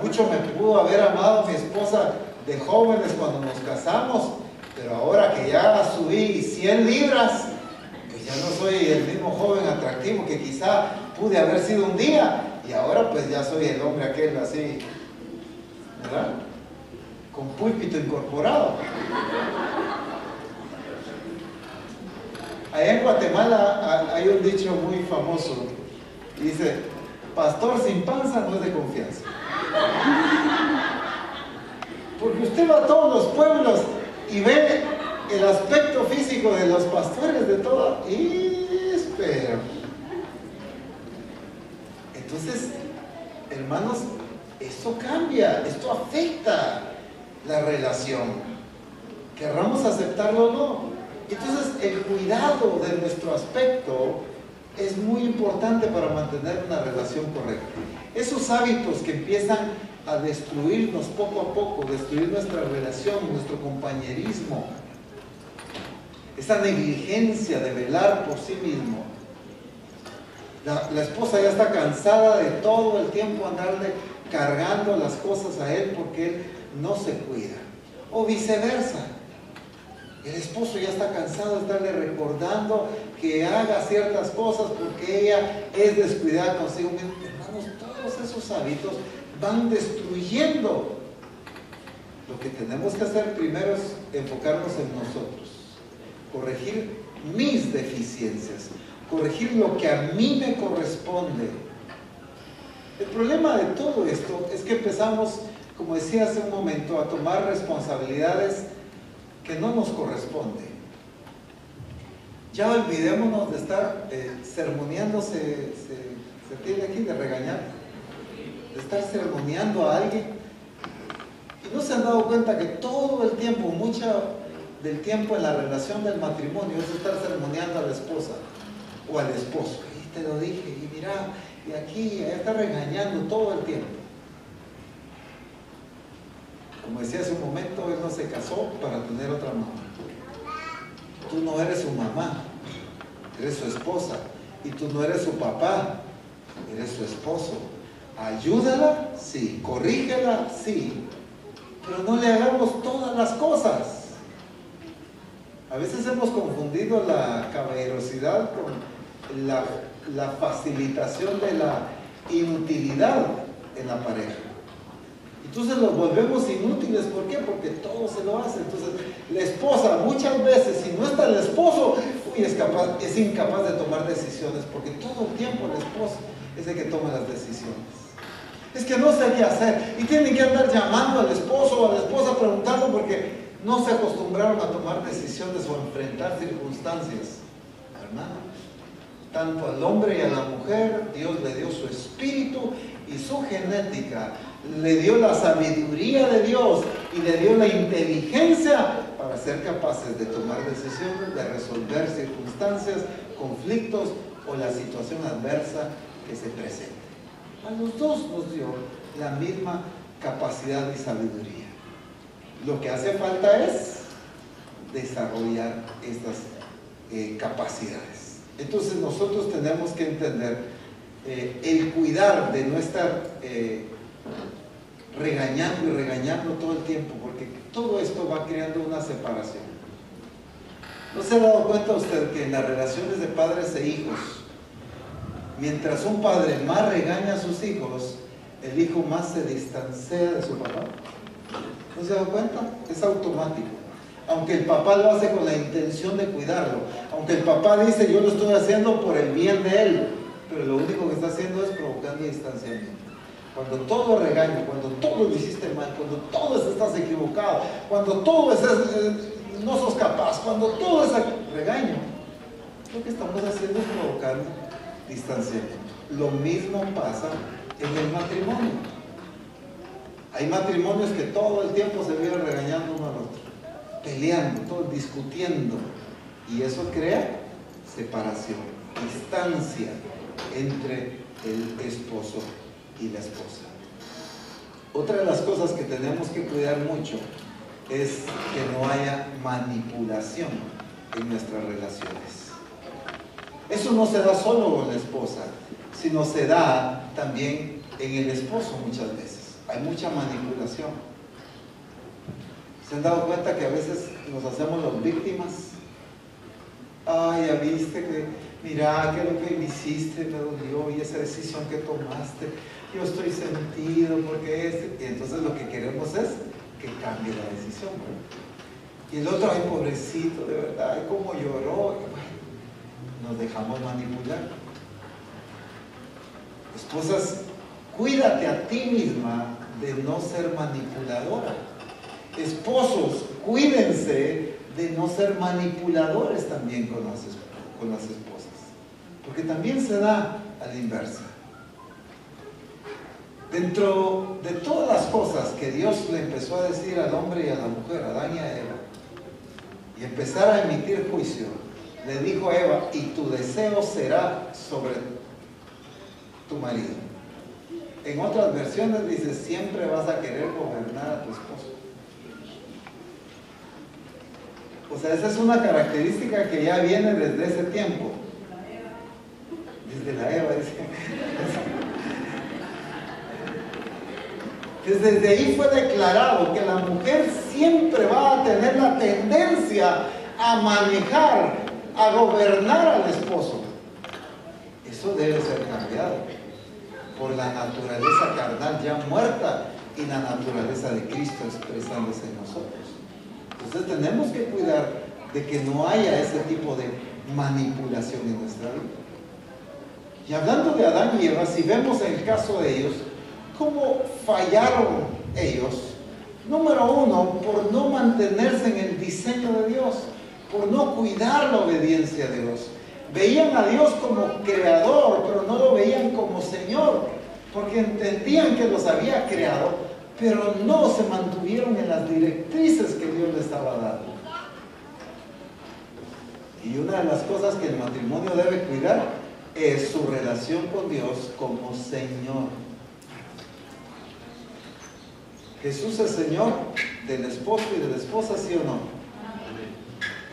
mucho me pudo haber amado mi esposa de jóvenes cuando nos casamos, pero ahora que ya subí 100 libras, pues ya no soy el mismo joven atractivo que quizá pude haber sido un día, y ahora pues ya soy el hombre aquel así, ¿verdad? Con púlpito incorporado. Allá en Guatemala hay un dicho muy famoso, dice: pastor sin panza no es de confianza. Porque usted va a todos los pueblos y ve el aspecto físico de los pastores de todo, y espera. Entonces, hermanos, esto cambia, esto afecta la relación, querramos aceptarlo o no. Entonces, el cuidado de nuestro aspecto es muy importante para mantener una relación correcta. Esos hábitos que empiezan a destruirnos poco a poco, destruir nuestra relación, nuestro compañerismo, esa negligencia de velar por sí mismo. La esposa ya está cansada de todo el tiempo andarle cargando las cosas a él porque él no se cuida. O viceversa. El esposo ya está cansado de estarle recordando que haga ciertas cosas porque ella es descuidada consigo misma. Hermanos, todos esos hábitos van destruyendo. Lo que tenemos que hacer primero es enfocarnos en nosotros, corregir mis deficiencias, corregir lo que a mí me corresponde. El problema de todo esto es que empezamos, como decía hace un momento, a tomar responsabilidades que no nos corresponden. Ya olvidémonos de estar sermoneando, se tiene aquí de regañar, de estar sermoneando a alguien. Y no se han dado cuenta que todo el tiempo, mucho del tiempo en la relación del matrimonio es estar sermoneando a la esposa o al esposo. Y te lo dije, y mira, y aquí, y allá, está regañando todo el tiempo. Como decía hace un momento, él no se casó para tener otra mamá. Tú no eres su mamá, eres su esposa. Y tú no eres su papá, eres su esposo. Ayúdala, sí. Corrígela, sí. Pero no le hagamos todas las cosas. A veces hemos confundido la caballerosidad con la facilitación de la inutilidad en la pareja. Entonces los volvemos inútiles. ¿Por qué? Porque todo se lo hace. Entonces la esposa muchas veces, si no está el esposo, es incapaz de tomar decisiones, porque todo el tiempo el esposo es el que toma las decisiones. Es que no sé qué hacer y tienen que andar llamando al esposo o a la esposa preguntando porque no se acostumbraron a tomar decisiones o a enfrentar circunstancias. Hermano, tanto al hombre y a la mujer Dios le dio su espíritu y su genética le dio la sabiduría de Dios y le dio la inteligencia para ser capaces de tomar decisiones, de resolver circunstancias, conflictos o la situación adversa que se presente. A los dos nos dio la misma capacidad y sabiduría. Lo que hace falta es desarrollar estas capacidades. Entonces nosotros tenemos que entender el cuidar de no estar regañando y regañando todo el tiempo, porque todo esto va creando una separación. ¿No se ha dado cuenta usted que en las relaciones de padres e hijos, mientras un padre más regaña a sus hijos, el hijo más se distancia de su papá? ¿No se ha dado cuenta? Es automático. Aunque el papá lo hace con la intención de cuidarlo, aunque el papá dice yo lo estoy haciendo por el bien de él, pero lo único que está haciendo es provocando distanciamiento. Cuando todo es regaño, cuando todo lo hiciste mal, cuando todo estás equivocado, cuando todo no sos capaz, cuando todo es regaño, lo que estamos haciendo es provocar distanciamiento. Lo mismo pasa en el matrimonio. Hay matrimonios que todo el tiempo se viven regañando uno al otro, peleando, todo discutiendo, y eso crea separación, distancia entre el esposo y la esposa. Otra de las cosas que tenemos que cuidar mucho es que no haya manipulación en nuestras relaciones. Eso no se da solo con la esposa, sino se da también en el esposo muchas veces. Hay mucha manipulación. ¿Se han dado cuenta que a veces nos hacemos las víctimas? Ay, ya viste que, mira, que lo que me hiciste me dolió y esa decisión que tomaste, yo estoy sentido porque y entonces lo que queremos es que cambie la decisión. Y el otro, ay, pobrecito, de verdad, ay, cómo lloró. Y bueno, nos dejamos manipular. Esposas, cuídate a ti misma de no ser manipuladora. Esposos, cuídense de no ser manipuladores también con las esposas, porque también se da a la inversa. Dentro de todas las cosas que Dios le empezó a decir al hombre y a la mujer, a Adán y a Eva, y empezar a emitir juicio, le dijo a Eva, y tu deseo será sobre tu marido. En otras versiones dice, siempre vas a querer gobernar a tu esposo. O sea, esa es una característica que ya viene desde ese tiempo. Desde la Eva, dice. Desde ahí fue declarado que la mujer siempre va a tener la tendencia a manejar, a gobernar al esposo. Eso debe ser cambiado por la naturaleza carnal ya muerta y la naturaleza de Cristo expresándose en nosotros. Entonces tenemos que cuidar de que no haya ese tipo de manipulación en nuestra vida. Y hablando de Adán y Eva, si vemos el caso de ellos, ¿cómo fallaron ellos? Número uno, por no mantenerse en el diseño de Dios, por no cuidar la obediencia a Dios. Veían a Dios como creador, pero no lo veían como Señor, porque entendían que los había creado, pero no se mantuvieron en las directrices que Dios les estaba dando. Y una de las cosas que el matrimonio debe cuidar es su relación con Dios como Señor. Jesús es Señor del esposo y de la esposa, ¿sí o no?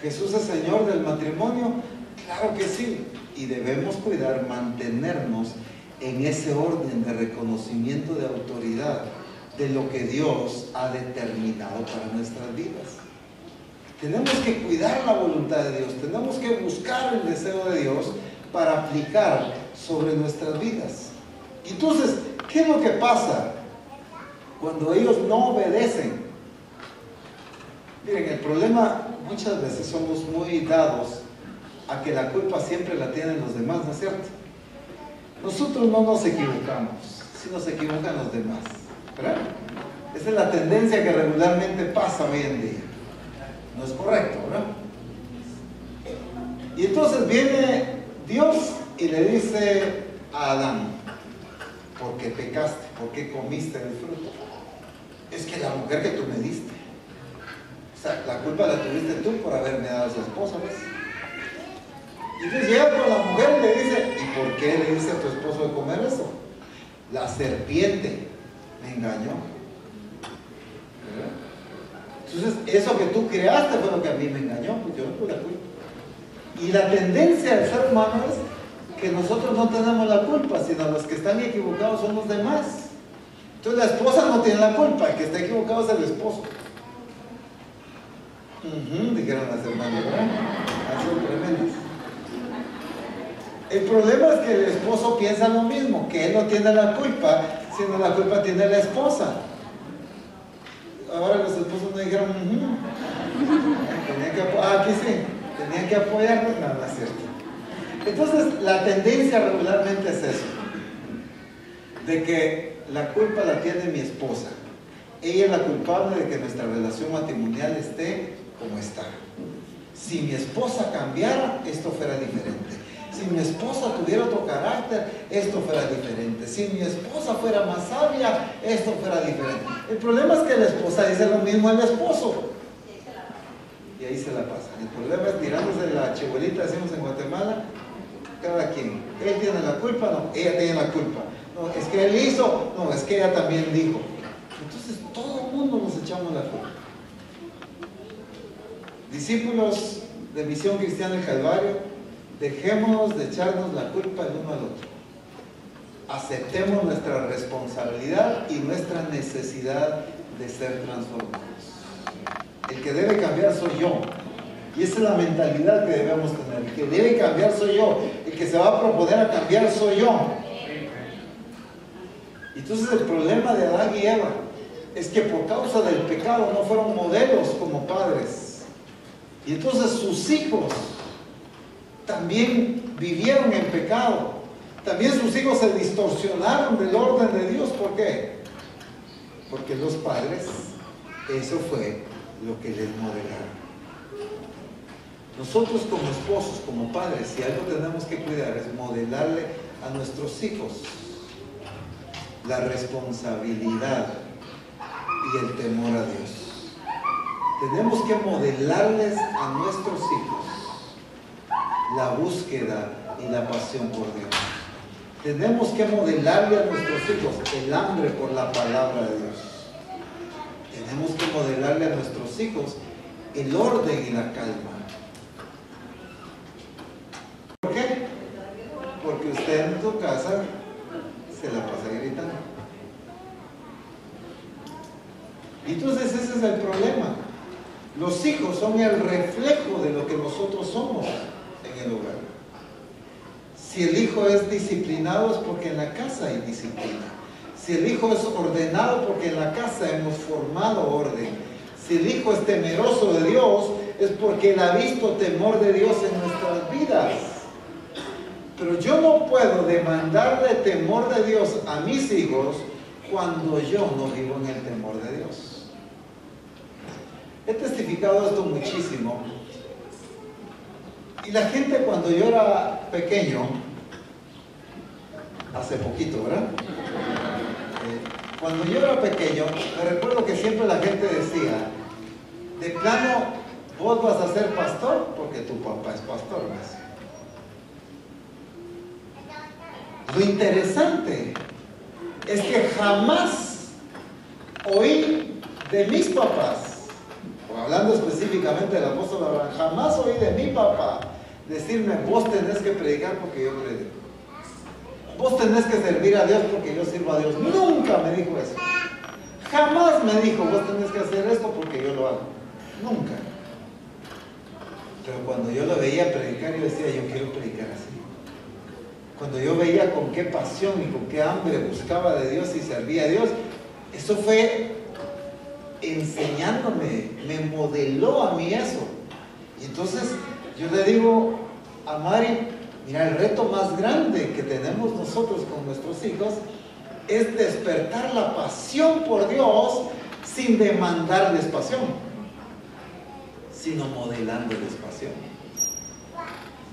Jesús es Señor del matrimonio, claro que sí. Y debemos cuidar, mantenernos en ese orden de reconocimiento de autoridad de lo que Dios ha determinado para nuestras vidas. Tenemos que cuidar la voluntad de Dios, tenemos que buscar el deseo de Dios para aplicar sobre nuestras vidas. Y entonces, ¿qué es lo que pasa cuando ellos no obedecen? Miren, el problema muchas veces somos muy dados a que la culpa siempre la tienen los demás, ¿no es cierto? Nosotros no nos equivocamos, si nos equivocan los demás, ¿verdad? Esa es la tendencia que regularmente pasa hoy en día. No es correcto, ¿verdad? Y entonces viene Dios y le dice a Adán, ¿por qué pecaste? ¿por qué comiste el fruto? Es que la mujer que tú me diste. O sea, la culpa la tuviste tú por haberme dado a su esposa, ¿ves? Y entonces llega con la mujer y le dice, ¿y por qué le dice a tu esposo de comer eso? La serpiente me engañó. ¿Verdad? Entonces, eso que tú creaste fue lo que a mí me engañó, pues yo no tuve la culpa. Y la tendencia del ser humano es que nosotros no tenemos la culpa, sino los que están equivocados son los demás. Entonces la esposa no tiene la culpa, el que está equivocado es el esposo. Dijeron las hermanas, ¿verdad? Han sido tremendas. El problema es que el esposo piensa lo mismo, que él no tiene la culpa, sino la culpa tiene la esposa. Ahora los esposos no dijeron, tenían que aquí sí, tenían que apoyarnos, no, no es cierto. Entonces la tendencia regularmente es eso, de que la culpa la tiene mi esposa. Ella es la culpable de que nuestra relación matrimonial esté como está. Si mi esposa cambiara, esto fuera diferente. Si mi esposa tuviera otro carácter, esto fuera diferente. Si mi esposa fuera más sabia, esto fuera diferente. El problema es que la esposa dice lo mismo al esposo. Y ahí se la pasa. El problema es tirándose la chibolita, decimos en Guatemala, cada quien. Él tiene la culpa, no, ella tiene la culpa. No, es que él hizo, no, es que ella también dijo. Entonces todo el mundo nos echamos la culpa. Discípulos de Misión Cristiana del Calvario, dejémonos de echarnos la culpa el uno al otro. Aceptemos nuestra responsabilidad y nuestra necesidad de ser transformados. El que debe cambiar soy yo. Y esa es la mentalidad que debemos tener. El que debe cambiar soy yo. El que se va a proponer a cambiar soy yo. Entonces el problema de Adán y Eva es que por causa del pecado no fueron modelos como padres. Y entonces sus hijos también vivieron en pecado. También sus hijos se distorsionaron del orden de Dios. ¿Por qué? Porque los padres, eso fue lo que les modelaron. Nosotros como esposos, como padres, si algo tenemos que cuidar es modelarle a nuestros hijos la responsabilidad y el temor a Dios. Tenemos que modelarles a nuestros hijos la búsqueda y la pasión por Dios. Tenemos que modelarle a nuestros hijos el hambre por la palabra de Dios. Tenemos que modelarle a nuestros hijos el orden y la calma. ¿Por qué? Porque usted en su casa se la pasa gritando. Y entonces ese es el problema. Los hijos son el reflejo de lo que nosotros somos en el hogar. Si el hijo es disciplinado es porque en la casa hay disciplina. Si el hijo es ordenado porque en la casa hemos formado orden. Si el hijo es temeroso de Dios es porque él ha visto temor de Dios en nuestras vidas. Pero yo no puedo demandarle temor de Dios a mis hijos cuando yo no vivo en el temor de Dios. He testificado esto muchísimo. Y la gente cuando yo era pequeño, hace poquito, ¿verdad? Cuando yo era pequeño, me recuerdo que siempre la gente decía, de plano, vos vas a ser pastor porque tu papá es pastor, ¿ves? Lo interesante es que jamás oí de mis papás, hablando específicamente del apóstol Abraham, jamás oí de mi papá decirme, vos tenés que predicar porque yo predico. Vos tenés que servir a Dios porque yo sirvo a Dios. Nunca me dijo eso. Jamás me dijo, vos tenés que hacer esto porque yo lo hago. Nunca. Pero cuando yo lo veía predicar, yo decía, yo quiero predicar así. Cuando yo veía con qué pasión y con qué hambre buscaba de Dios y servía a Dios, eso fue enseñándome, me modeló a mí eso. Y entonces yo le digo a Mari, mira, el reto más grande que tenemos nosotros con nuestros hijos es despertar la pasión por Dios sin demandarles pasión, sino modelándoles pasión.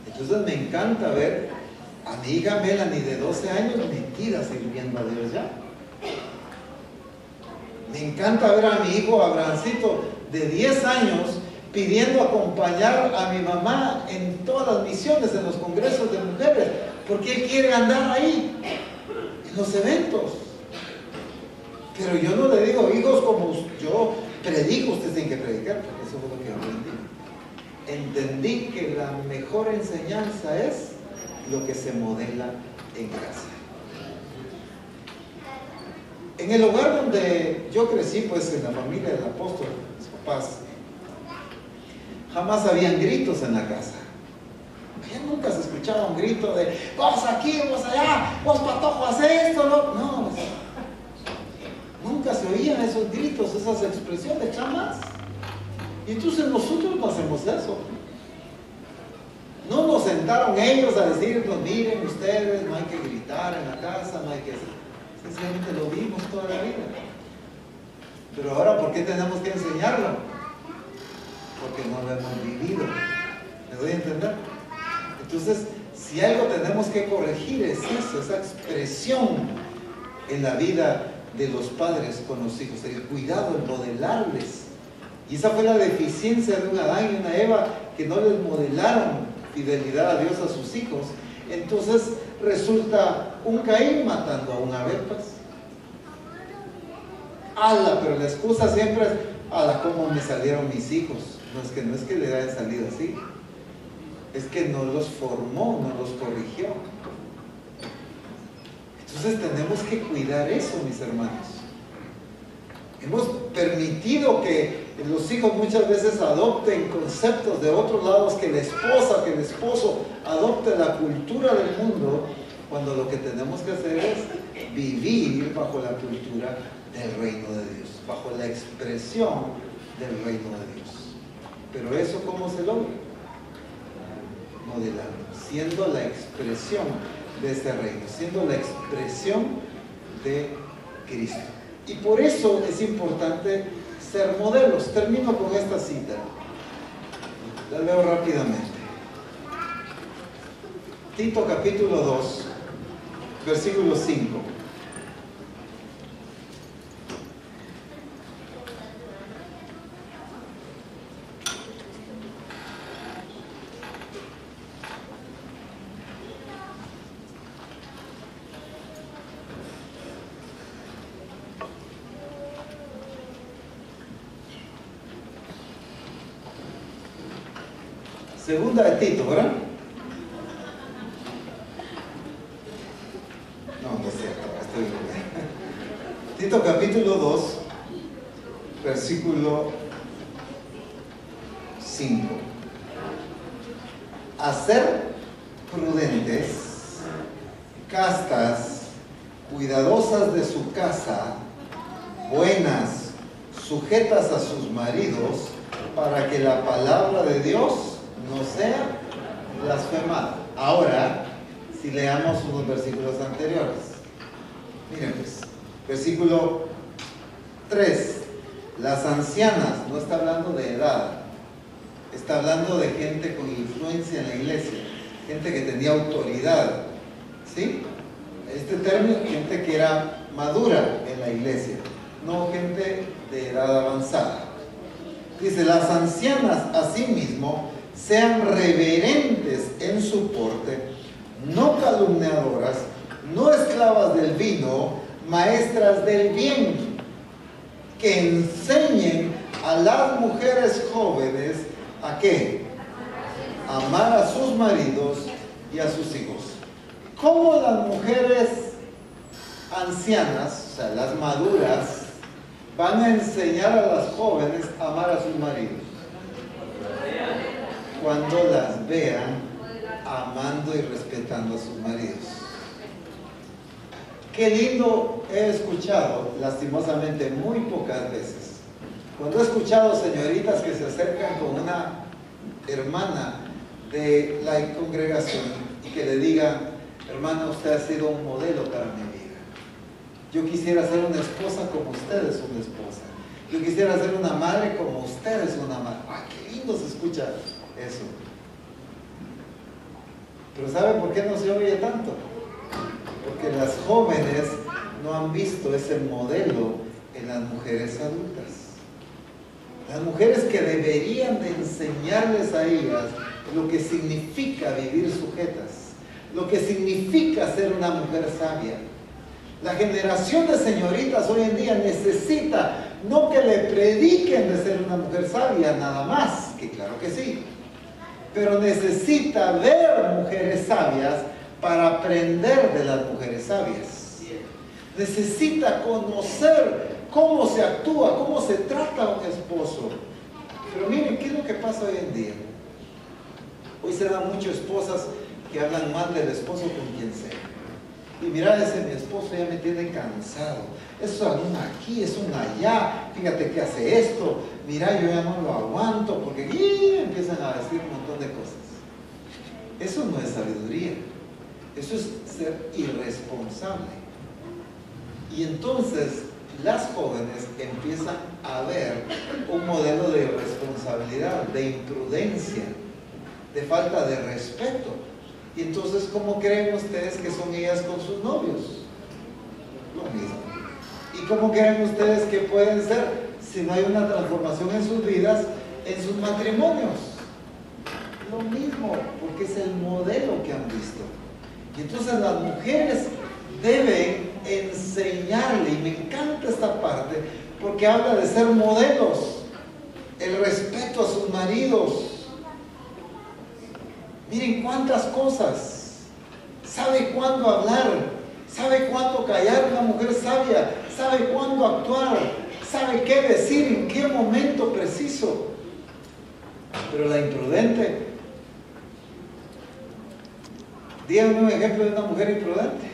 Entonces me encanta ver a mi hija Melanie de 12 años metida sirviendo a Dios ya. Me encanta ver a mi hijo Abrancito de 10 años pidiendo acompañar a mi mamá en todas las misiones, en los congresos de mujeres, porque él quiere andar ahí, en los eventos. Pero yo no le digo, hijos, como yo predico, ustedes tienen que predicar, porque eso fue lo que aprendí. Entendí que la mejor enseñanza es lo que se modela en casa. En el hogar donde yo crecí, pues en la familia del apóstol, mis papás, jamás habían gritos en la casa. Allá nunca se escuchaba un grito de vos aquí, vos allá, vos patojo, haz esto, no. No, nunca se oían esos gritos, esas expresiones, jamás. Y entonces nosotros no hacemos eso. No nos sentaron ellos a decirnos, miren ustedes, no hay que gritar en la casa, no hay que... Sencillamente lo vimos toda la vida. Pero ahora, ¿por qué tenemos que enseñarlo? Porque no lo hemos vivido. ¿Me doy a entender? Entonces, si algo tenemos que corregir es eso, esa expresión en la vida de los padres con los hijos, el cuidado, el modelarles. Y esa fue la deficiencia de un Adán y una Eva, que no les modelaron fidelidad a Dios a sus hijos. Entonces resulta un Caín matando a un Abel, pues. ¡Hala! Pero la excusa siempre es, ¡hala! ¿Cómo me salieron mis hijos? No es que le hayan salido así, es que no los formó, no los corrigió. Entonces tenemos que cuidar eso, mis hermanos. Hemos permitido que los hijos muchas veces adopten conceptos de otros lados, que la esposa, que el esposo adopte la cultura del mundo, cuando lo que tenemos que hacer es vivir bajo la cultura del reino de Dios, bajo la expresión del reino de Dios. Pero eso, ¿cómo se logra? Modelando, siendo la expresión de este reino, siendo la expresión de Cristo. Y por eso es importante ser modelos. Termino con esta cita. La leo rápidamente. Tito capítulo 2, versículo 5. Segunda de Tito, ¿verdad? No es cierto, estoy bien. Tito capítulo 2, versículo 5. A ser prudentes, castas, cuidadosas de su casa, buenas, sujetas a sus maridos, para que la palabra de Dios no sea blasfemada. Ahora, si leamos unos versículos anteriores. Miren pues, versículo 3. Las ancianas, no está hablando de edad, está hablando de gente con influencia en la iglesia, gente que tenía autoridad, ¿sí? Este término, gente que era madura en la iglesia, no gente de edad avanzada. Dice, las ancianas asimismo sean reverentes en su porte, no calumniadoras, no esclavas del vino, maestras del bien, que enseñen a las mujeres jóvenes ¿a qué? Amar a sus maridos y a sus hijos. ¿Cómo las mujeres ancianas, o sea, las maduras, van a enseñar a las jóvenes a amar a sus maridos? Cuando las vean amando y respetando a sus maridos. Qué lindo he escuchado, lastimosamente, muy pocas veces. Cuando he escuchado señoritas que se acercan con una hermana de la congregación y que le digan, hermana, usted ha sido un modelo para mi vida. Yo quisiera ser una esposa como usted es una esposa. Yo quisiera ser una madre como usted es una madre. ¡Ay, qué lindo se escucha eso! Pero ¿sabe por qué no se oye tanto? Porque las jóvenes no han visto ese modelo en las mujeres adultas. Las mujeres que deberían de enseñarles a ellas lo que significa vivir sujetas, lo que significa ser una mujer sabia. La generación de señoritas hoy en día necesita no que le prediquen de ser una mujer sabia nada más, que claro que sí, pero necesita ver mujeres sabias para aprender de las mujeres sabias. Necesita conocer cómo se actúa, cómo se trata a un esposo. Pero miren, ¿qué es lo que pasa hoy en día? Hoy se dan muchas esposas que hablan mal del esposo con quien sea. Y mira, ese mi esposo ya me tiene cansado. Es un aquí, es un allá. Fíjate que hace esto. Mira, yo ya no lo aguanto porque empiezan a decir un montón de cosas. Eso no es sabiduría. Eso es ser irresponsable. Y entonces las jóvenes empiezan a ver un modelo de irresponsabilidad, de imprudencia, de falta de respeto. Y entonces, ¿cómo creen ustedes que son ellas con sus novios? Lo mismo. ¿Y cómo creen ustedes que pueden ser si no hay una transformación en sus vidas, en sus matrimonios? Lo mismo, porque es el modelo que han visto. Y entonces las mujeres deben enseñarle, y me encanta esta parte, porque habla de ser modelos, el respeto a sus maridos. Miren cuántas cosas. Sabe cuándo hablar, sabe cuándo callar, una mujer sabia, sabe cuándo actuar, sabe qué decir, en qué momento preciso. Pero la imprudente, díganme un ejemplo de una mujer imprudente.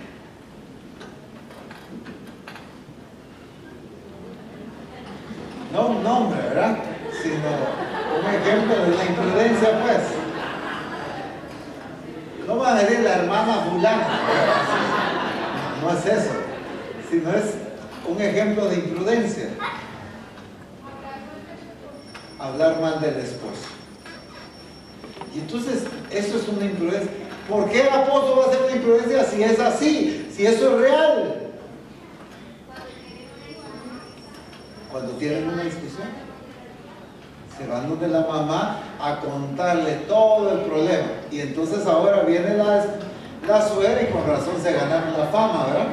No un nombre, ¿verdad? Sino un ejemplo de la imprudencia, pues. No van a decir la hermana fulana, no es eso, sino es un ejemplo de imprudencia. Hablar mal del esposo. Y entonces, eso es una imprudencia. ¿Por qué el apóstol va a ser una imprudencia si es así? Si eso es real. Cuando tienen una discusión, se van donde la mamá a contarle todo el problema. Y entonces ahora viene la suegra y con razón se ganaron la fama, ¿verdad?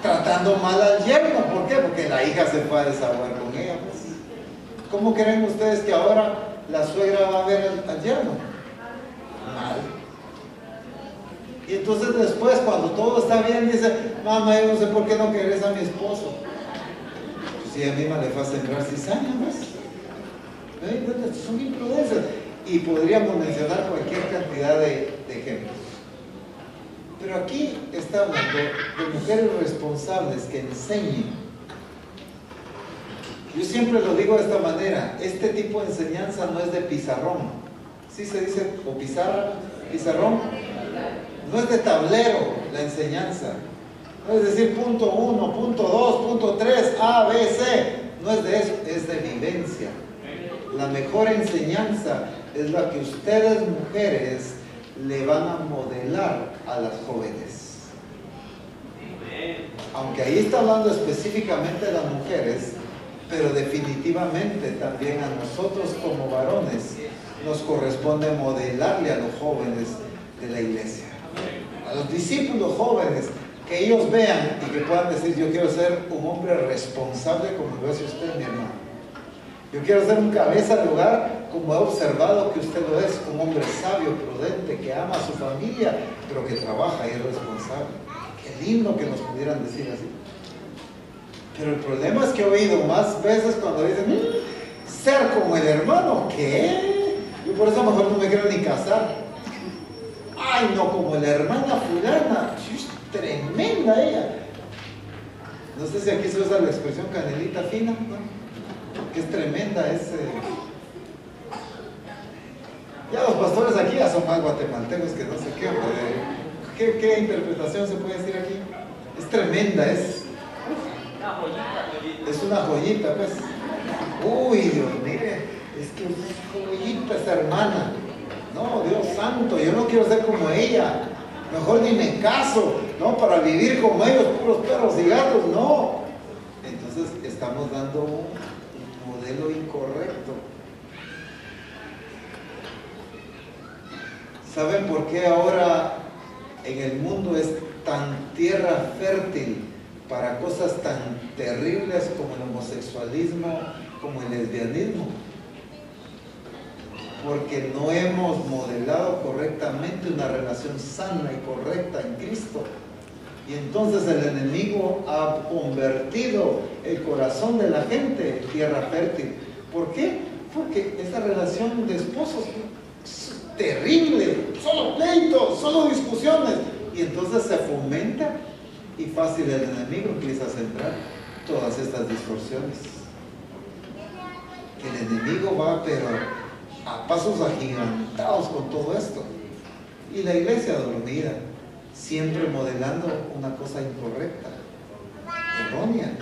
Tratando mal al yerno. ¿Por qué? Porque la hija se fue a desahogar con ella. Pues. ¿Cómo creen ustedes que ahora la suegra va a ver al yerno? Mal. Y entonces después, cuando todo está bien, dice, mamá, yo no sé por qué no querés a mi esposo. Pues si a mí me le fue a sembrar cizaña, pues. Son imprudencias. Y podríamos mencionar cualquier cantidad de ejemplos. Pero aquí está hablando de mujeres responsables que enseñen. Yo siempre lo digo de esta manera, este tipo de enseñanza no es de pizarrón. ¿Sí se dice? ¿O pizarra? ¿Pizarrón? No es de tablero la enseñanza. No es decir punto 1, punto 2, punto 3, A, B, C. No es de eso, es de vivencia. La mejor enseñanza es la que ustedes, mujeres, le van a modelar a las jóvenes. Aunque ahí está hablando específicamente de las mujeres, pero definitivamente también a nosotros como varones nos corresponde modelarle a los jóvenes de la iglesia. A los discípulos jóvenes, que ellos vean y que puedan decir, yo quiero ser un hombre responsable como lo es usted, mi hermano. Yo quiero ser un cabeza de hogar como he observado que usted lo es, un hombre sabio, prudente, que ama a su familia, pero que trabaja y es responsable. Qué lindo que nos pudieran decir así. Pero el problema es que he oído más veces cuando dicen, ser como el hermano, ¿qué? Yo por eso mejor no me quiero ni casar. Ay, no, como la hermana fulana, es tremenda ella. No sé si aquí se usa la expresión canelita fina, ¿no? Que es tremenda, ya los pastores aquí ya son más guatemaltecos que no sé qué. ¿Qué interpretación se puede decir aquí? Es tremenda, es una joyita, pues. Uy, Dios, mire, es que una joyita esa hermana. No, Dios santo, yo no quiero ser como ella. Mejor ni me caso, ¿no? Para vivir como ellos, puros perros y gatos, no. estamos dando un modelo incorrecto. ¿Saben por qué ahora en el mundo es tan tierra fértil para cosas tan terribles como el homosexualismo, como el lesbianismo? Porque no hemos modelado correctamente una relación sana y correcta en Cristo. Y entonces el enemigo ha convertido el corazón de la gente en tierra fértil. ¿Por qué? Porque esta relación de esposos es terrible, solo pleitos, solo discusiones. Y entonces se fomenta y fácil el enemigo empieza a sembrar todas estas distorsiones. El enemigo va pero a pasos agigantados con todo esto. Y la iglesia dormida, siempre modelando una cosa incorrecta, errónea,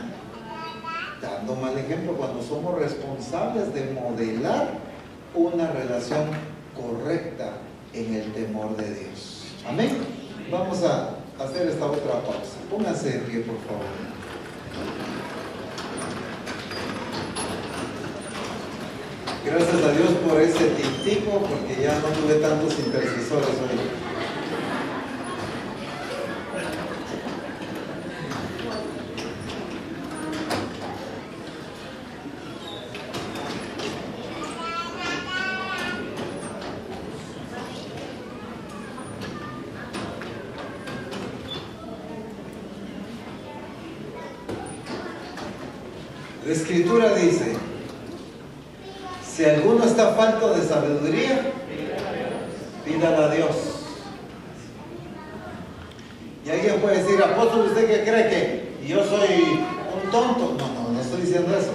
dando mal ejemplo cuando somos responsables de modelar una relación correcta en el temor de Dios. Amén. Vamos a hacer esta otra pausa. Pónganse de pie, por favor. Gracias a Dios por ese tintico, porque ya no tuve tantos intercesores hoy. La Escritura dice: si alguno está falto de sabiduría, pídala a Dios. Y alguien puede decir: apóstol, ¿usted qué cree que yo soy un tonto? No estoy diciendo eso.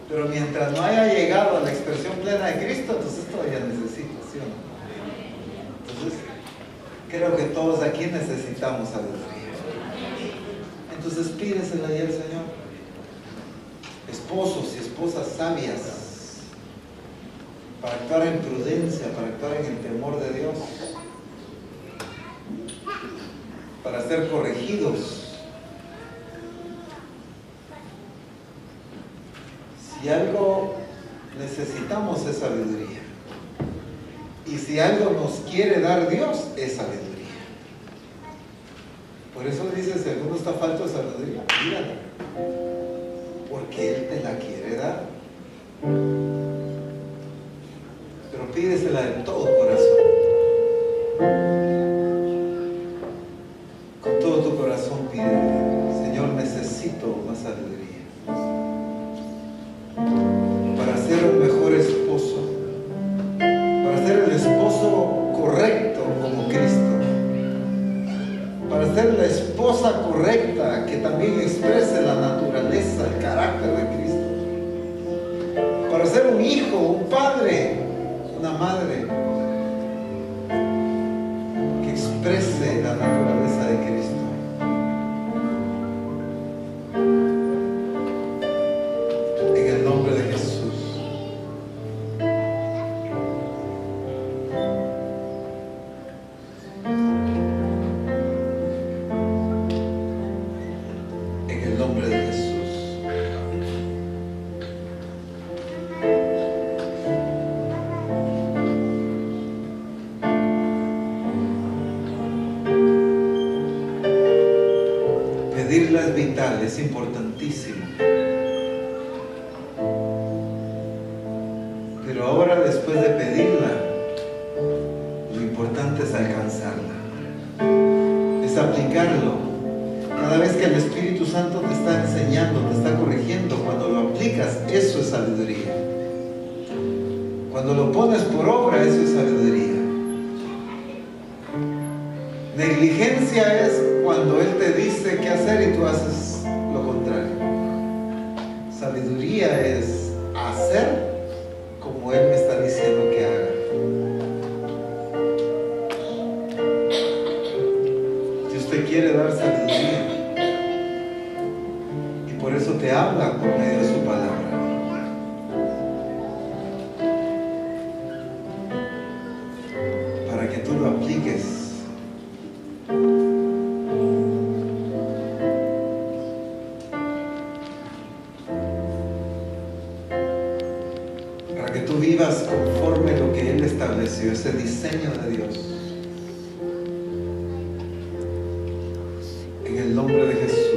Pero mientras no haya llegado a la expresión plena de Cristo, entonces todavía necesito, ¿sí o no? Entonces, creo que todos aquí necesitamos sabiduría. Entonces pídesela ya al Señor. Esposos y esposas sabias, para actuar en prudencia, para actuar en el temor de Dios, para ser corregidos. Si algo necesitamos es sabiduría, y si algo nos quiere dar Dios es sabiduría. Por eso dice: si alguno está falto de sabiduría, pídala, porque Él te la quiere dar. Pero pídesela de todo corazón. Con todo tu corazón pídele: Señor, necesito más sabiduría para ser un mejor esposo, para ser el esposo correcto como Cristo, para ser la esposa correcta que también exprese la naturaleza, el carácter de Cristo, para ser un hijo, un padre, una madre que exprese la naturaleza de Cristo. En el nombre de Jesús. En el nombre de Jesús. Pedirla es vital, es importantísimo. Pero ahora, después de pedirla, lo importante es alcanzarla, es aplicarlo. Cada vez que el Espíritu Santo te está enseñando, te está corrigiendo, cuando lo aplicas, eso es sabiduría. Cuando lo pones por obra, eso es sabiduría. Negligencia es cuando Él te dice qué hacer y tú haces lo contrario. Sabiduría es hacer como Él me está diciendo que haga. Si usted quiere dar sabiduría, y por eso te habla por medio de su palabra, para que tú lo apliques. para que tú vivas conforme a lo que Él estableció, ese diseño de Dios. En el nombre de Jesús.